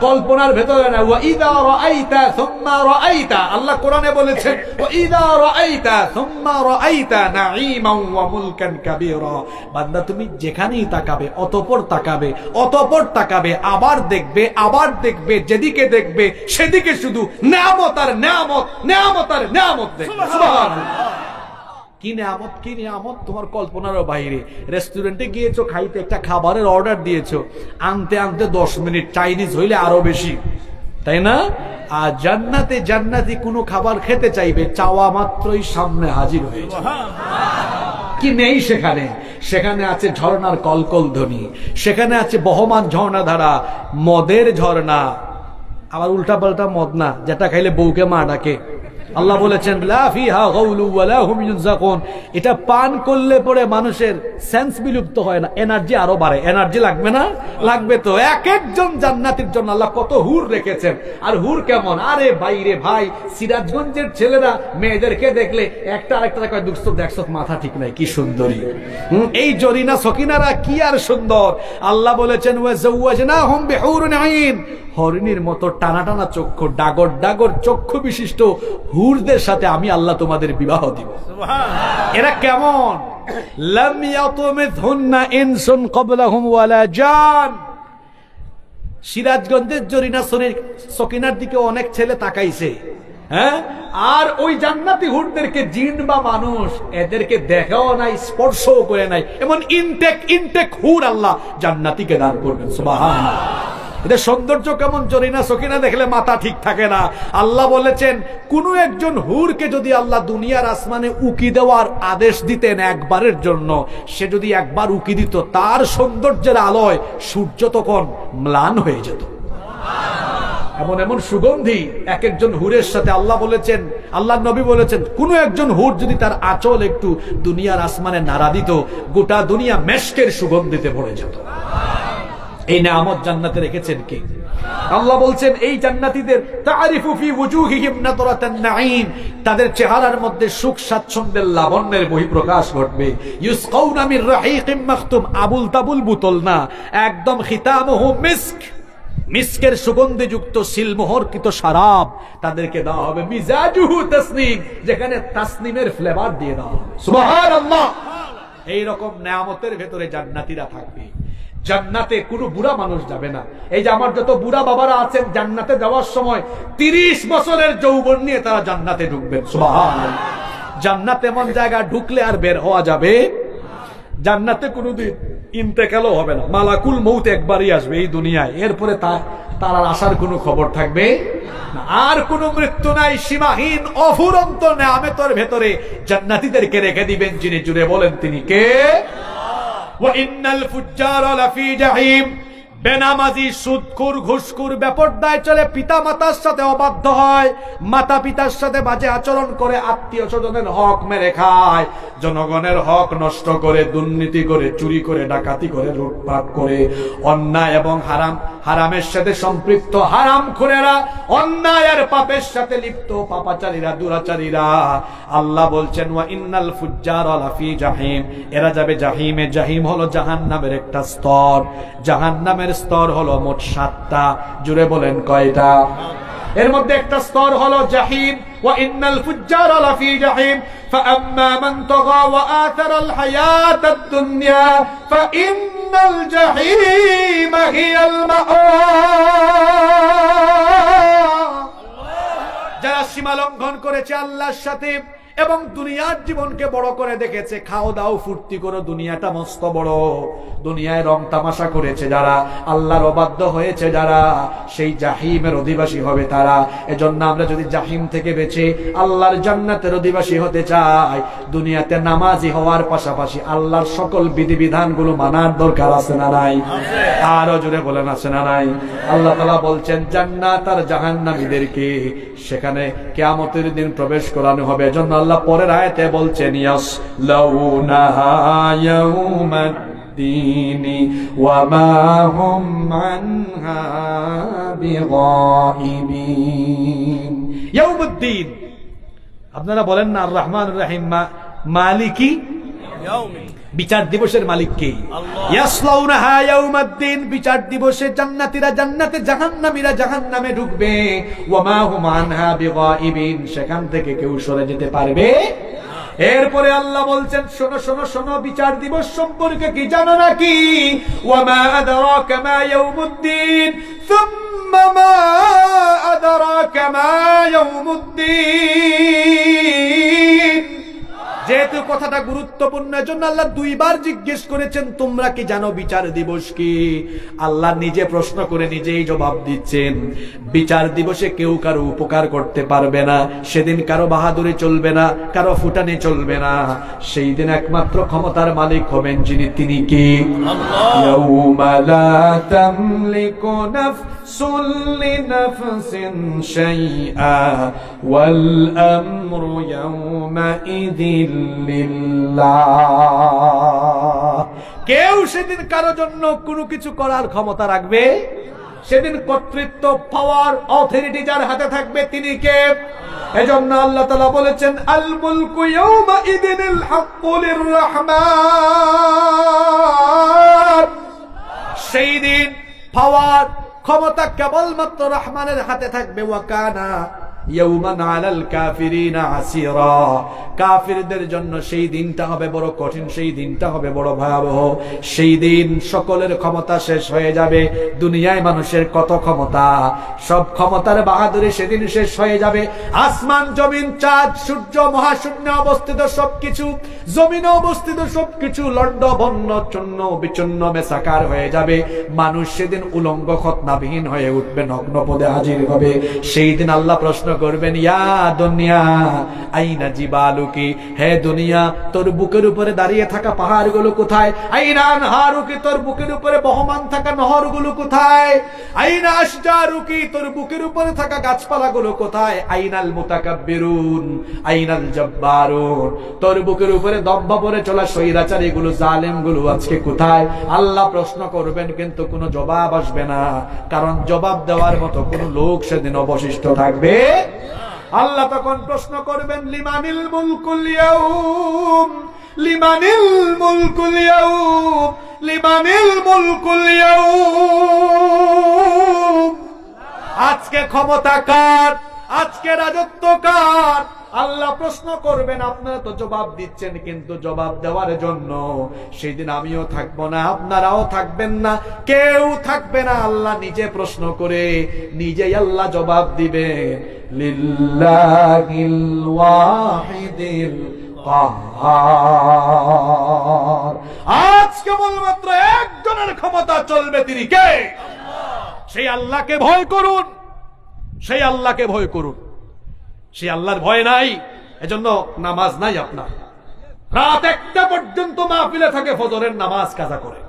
কল্পনার ভিতরে না। ওয়া ইযা রাআইতা সুম্মা রাআইতা, আল্লাহ কোরআনে বলেছেন ওয়া ইযা রাআইতা সুম্মা রাআইতা নাঈমান ওয়া মুলকান কাবীরা, বান্দা তুমি যেখানেই তাকাবে অতঃপর তাকাবে, অতঃপর তাকাবে, আবার দেখবে, আবার দেখবে, যেদিকে দেখবে সেদিকে শুধু নিয়ামত আর নিয়ামত, নিয়ামত আর নিয়ামত দেখবে। সুবহানাল্লাহ। কি নিয়ামত, কি নিয়ামত তোমার কল্পনারও বাইরে। রেস্টুরেন্টে গিয়েছো খাইতে, একটা খাবারের অর্ডার দিয়েছো, আনতে আনতে 10 মিনিট, চাইনিজ হইলে আরো বেশি, তাই না? আর জান্নাতে জান্নাতি কোনো খাবার খেতে চাইবে, চাওয়া মাত্রই সামনে হাজির হয়ে যাবে। কি নেই সেখানে? সেখানে আছে ঝর্ণার কলকল ধ্বনি, সেখানে আছে বহমান ঝর্ণাধারা, মদের ঝর্ণা, আবার উল্টা পাল্টা মদ না, যেটা খাইলে বউকে মা ডাকে, আল্লাহ বলেছেন লা ফিহা গাউলু ওয়ালা হুম ইউনজাকুন। এটা পান করলে পরে মানুষের সেন্স বিলুপ্ত হয় না, এনার্জি আরো বাড়ে। এনার্জি লাগবে না? লাগবে তো। এক একজন জান্নাতীর জন্য আল্লাহ কত হুর রেখেছেন। আর হুর কেমন? আরে বাইরে ভাই, সিরাজগঞ্জের ছেলেরা মেয়েদেরকে দেখলে একটা আরেকটা কয় দেখছো মাথা ঠিক নাই, কি সুন্দরী। এই জরিনা সকিনারা কি আর সুন্দর। আল্লাহ বলেছেন ওয়া যাওয়াজনাহুম বিহুরুন আইন, হরিণীর মতো টানা টানা চক্ষু, ডাগর ডাগর চক্ষু বিশিষ্ট হুরদের সাথে আমি আল্লাহ তোমাদের বিবাহ দিব। এরা কেমন? লাম ইয়াতুমিথহুন্না ইনসুন ক্বাবলাহুম ওয়ালা জান। সিরাজগঞ্জের জরিনা সকিনার দিকে অনেক ছেলে তাকাইছে, হ্যাঁ, আর ওই জান্নাতি হুরদেরকে জিন বা মানুষ এদেরকে দেখাও নাই, স্পর্শও করে নাই। এমন ইনটেক হুর আল্লাহ জান্নাতীকে দান করবেন। সুবহানাল্লাহ। এদের সৌন্দর্য কেমন? জরিনা সকিনা দেখলে মাথা ঠিক থাকে না। আল্লাহ বলেছেন কোন একজন হুরকে যদি আল্লাহ দুনিয়ার আসমানে উকি দেওয়ার আদেশ দিতেন একবারের জন্য, সে যদি একবার উকি দিত, তার সৌন্দর্যের আলোয় সূর্য তখন ম্লান হয়ে যেত। এমন এমন সুগন্ধি এক একজন হুরের সাথে। আল্লাহ বলেছেন, আল্লাহ নবী বলেছেন, কোন একজন হুর যদি তার আঁচল একটু দুনিয়ার আসমানে নাড়া দিত, গোটা দুনিয়া মেশকের সুগন্ধিতে ভরে যেত। এই নিয়ামত জান্নাতে রেখেছেন কে? আল্লাহ বলছেন এই জান্নাতীদের তারিফু ফি ওয়ুজুহিহিম নাদরাতান নাঈম, তাদের চেহারার মধ্যে সুখ স্বাচ্ছন্দ্যের লাবণ্যের বহিঃপ্রকাশ ঘটবে। ইউসকাউনা মির রাহিকিম মাখতুম, আবুল তাবুল বোতল না, একদম খিতামুহু মিস্ক, মিস্কের সুগন্ধে যুক্ত সিলমোহরকৃত শরাব তাদেরকে দেওয়া হবে। মিজাজুহু তাসনিম, যেখানে তাসনিমের ফ্লেভার দিয়ে দেওয়া হবে। সুবহানাল্লাহ। এই রকম নিয়ামতের ভেতরে জান্নাতীরা থাকবে। জান্নাতে কোনো বুড়া মানুষ যাবে না। এই যে আমার যত বুড়া বাবারা আছেন, জান্নাতে যাওয়ার সময় 30 বছরের যৌবন নিয়ে তারা জান্নাতে ঢুকবেন। সুবহানাল্লাহ। জান্নাত এমন জায়গা, ঢুকলে আর বের হওয়া যাবে। জান্নাতে কোনোদিন ইন্তেকালও হবে না। মালাকুল মউত একবারই আসবে এই দুনিয়ায়, এরপরে তার আসার কোনো খবর থাকবে না। আর কোনো মৃত্যু নাই। সীমাহীন অফুরন্ত নেয়ামতের ভেতরে জান্নাতীদেরকে রেখে দিবেন যিনি। জুড়ে বলেন তিনি কে? ওয়া ইন্নাল ফুজ্জারা লাফি জাহিম, বেনামাজি, সুদখোর, ঘুষখোর, বেপরদায় চলে, পিতা মাতার সাথে অবাধ্য হয়, মাতা পিতার সাথে বাজে আচরণ করে, আত্মীয় স্বজনের হক মেরে খায়, জনগণের হক নষ্ট করে, দুর্নীতি করে, চুরি করে, ডাকাতি করে, লুটপাট করে, অন্যায় এবং হারামের সাথে সম্পৃক্ত হারামখোরেরা, অন্যায় আর পাপের সাথে লিপ্ত পাপাচারীরা, দুরাচারীরা। আল্লাহ বলছেন ওয়া ইন্নাল ফুজ্জারা লাফি জাহিম, এরা যাবে জাহিমে। জাহিম হলো জাহান্নামের একটা স্তর। জাহান্নামের স্তর হলো মোট 7টা। জুড়ে বলেন কয়টা? এর মধ্যে একটা স্তর হলো জাহিম। ওয়া ইন্নাল ফুজ্জারা লাফি জাহিম ফাআম্মা মান তাগা ওয়া আথারাল হায়াতাদ দুনিয়া ফাইন্নাল জাহিমা হিয়াল মাআওয়া। যারা সীমা লঙ্ঘন করেছে আল্লাহর সাথে এবং দুনিয়ার জীবনকে বড় করে দেখেছে, খাও দাও ফুর্তি করো, দুনিয়াটা মস্ত বড়, দুনিয়ায় রং তামাশা করেছে যারা, আল্লাহর অবাধ্য হয়েছে যারা, সেই জাহিমের অধিবাসী হবে তারা। এজন্য আমরা যদি জাহিম থেকে বেঁচে আল্লাহর জান্নাতের অধিবাসী হতে চাই, দুনিয়াতে নামাজি হওয়ার পাশাপাশি আল্লাহর সকল বিধিবিধানগুলো মানার দরকার আছে না নাই? আরো জোরে বলেন আছে না নাই? আল্লাহ তাআলা বলছেন জান্নাত আর জাহান্নামীদেরকে সেখানে কিয়ামতের দিন প্রবেশ করানো হবে। এজন্য আল্লাহ পরের আয়াতে বলছেন ইয়াসলাউনাহা ইয়াউমাদ্দিনি ওয়া মা হুম আনহা বিগাইবিন। ইয়াউমুদ্দিন, আপনারা বলেন না আর রহমানুর রহিম মালিকি ইয়াউমি, বিচার দিবসের মালিক কে? ইয়াসলাউনাহা ইয়াউমাদ্দিন, বিচার দিবসে জান্নাতীরা জান্নাতে, জাহান্নামীরা জাহান্নামে ঢুকবে। ওয়া মা হুম আনহা বিগাইবিন, সেখান থেকে কেউ সরে যেতে পারবে। এরপরে আল্লাহ বলছেন শোনো শোনো শোনো, বিচার দিবস সম্পর্কে কি জানো নাকি? ওয়া মা আদরাকা মা ইয়াউমুদ্দিন সুম্মা মা আদরাকা মা ইয়াউমুদ্দিন। যেহেতু কথাটা গুরুত্বপূর্ণ, এজন্য আল্লাহ 2 বার জিজ্ঞেস করেছেন তোমরা কি জানো বিচার দিবস কি? আল্লাহ নিজে প্রশ্ন করে নিজেই জবাব দিচ্ছেন। বিচার দিবসে কেউ কারো উপকার করতে পারবে না, সেদিন কারো বাহাদুরি চলবে না, কারো ফুটানি চলবে না। সেই দিন একমাত্র ক্ষমতার মালিক হবেন যিনি, তিনি কি? আল্লাহ। ইয়াউমা লা তামলিকু নাফস لنفس شيئا والأمر يومئذ لله কেউ সেদিন কারো জন্য কোনো কিছু করার ক্ষমতা রাখবে? সেদিন কর্তৃত্ব, পাওয়ার, অথরিটি যার হাতে থাকবে তিনি কে? এজন্য আল্লাহ তাআলা বলেছেন আল মুলকু ইয়াওমা ইদিনিল হাক্কু লিররহমান। সেই দিন পাওয়ার, ক্ষমতা কেবলমাত্র রহমানের হাতে থাকবে। ওয়া কানা ইয়াওমান আলাল কাফিরিনা আসিরা। কাফিরদের জন্য সেই দিনটা হবে বড় কঠিন, সেই দিনটা হবে বড় ভয়াবহ। সেই দিন সকলের ক্ষমতা শেষ হয়ে যাবে। দুনিয়ায় মানুষের কত ক্ষমতা, সব ক্ষমতার বাহাদুরি সেদিন শেষ হয়ে যাবে। আসমান, জমিন, চাঁদ, সূর্য, মহাশূন্যে অবস্থিত সবকিছু, জমিনে অবস্থিত সবকিছু লণ্ডভণ্ড, চূর্ণ বিচূর্ণ মেসাকার হয়ে যাবে। মানুষ সেদিন উলঙ্গ খতনাবিহীন হয়ে উঠবে, নগ্ন পদে হাজির হবে। সেই দিন আল্লাহ প্রশ্ন করবেন, ইয়া দুনিয়া আইনা জিবালুকি, হে দুনিয়া তোর বুকের উপরে দাঁড়িয়ে থাকা পাহাড়গুলো কোথায়? আইনা আনহারুকি, তোর বুকের উপরে বহমান থাকা নহরগুলো কোথায়? আইনা আশজারুকি, তোর বুকের উপরে থাকা গাছপালাগুলো কোথায়? আইনাল মুতাকাব্বিরুন আইনাল জব্বারুন, তোর বুকের উপরে দম্ভ পরে চলা স্বৈরাচারীগুলো, জালেমগুলো আজকে কোথায়? আল্লাহ প্রশ্ন করবেন, কিন্তু কোনো জবাব আসবে না, কারণ জবাব দেওয়ার মতো কোনো লোক সেদিন অবশিষ্ট থাকবে। আল্লাহ তখন প্রশ্ন করবেন, লিমানিল মুলকুল ইয়াউম, লিমানিল মুলকুল ইয়াউম, লিমানিল মুলকুল ইয়াউম। আজকে ক্ষমতা কার? আজকে রাজত্ব কার? আল্লাহ প্রশ্ন করবেন। আপনারা তো জবাব দিচ্ছেন, কিন্তু জবাব দেওয়ার জন্য সেদিন আমিও থাকবো না, আপনারাও থাকবেন না, কেউ থাকবে না। আল্লাহ নিজে প্রশ্ন করে নিজেই আল্লাহ জবাব দিবেন, লিল্লাহিল ওয়াহিদিল কাহ্হার। আজ কেবলমাত্র একজনের ক্ষমতা চলবে, তিনি কে? সেই আল্লাহকে ভয় করুন, সেই আল্লাহকে ভয় করুন। সেই আল্লাহর ভয় নাই, এজন্য নামাজ নাই আপনার। রাত 1টা পর্যন্ত মাহফিলে থাকে, ফজরের নামাজ কাজা করে।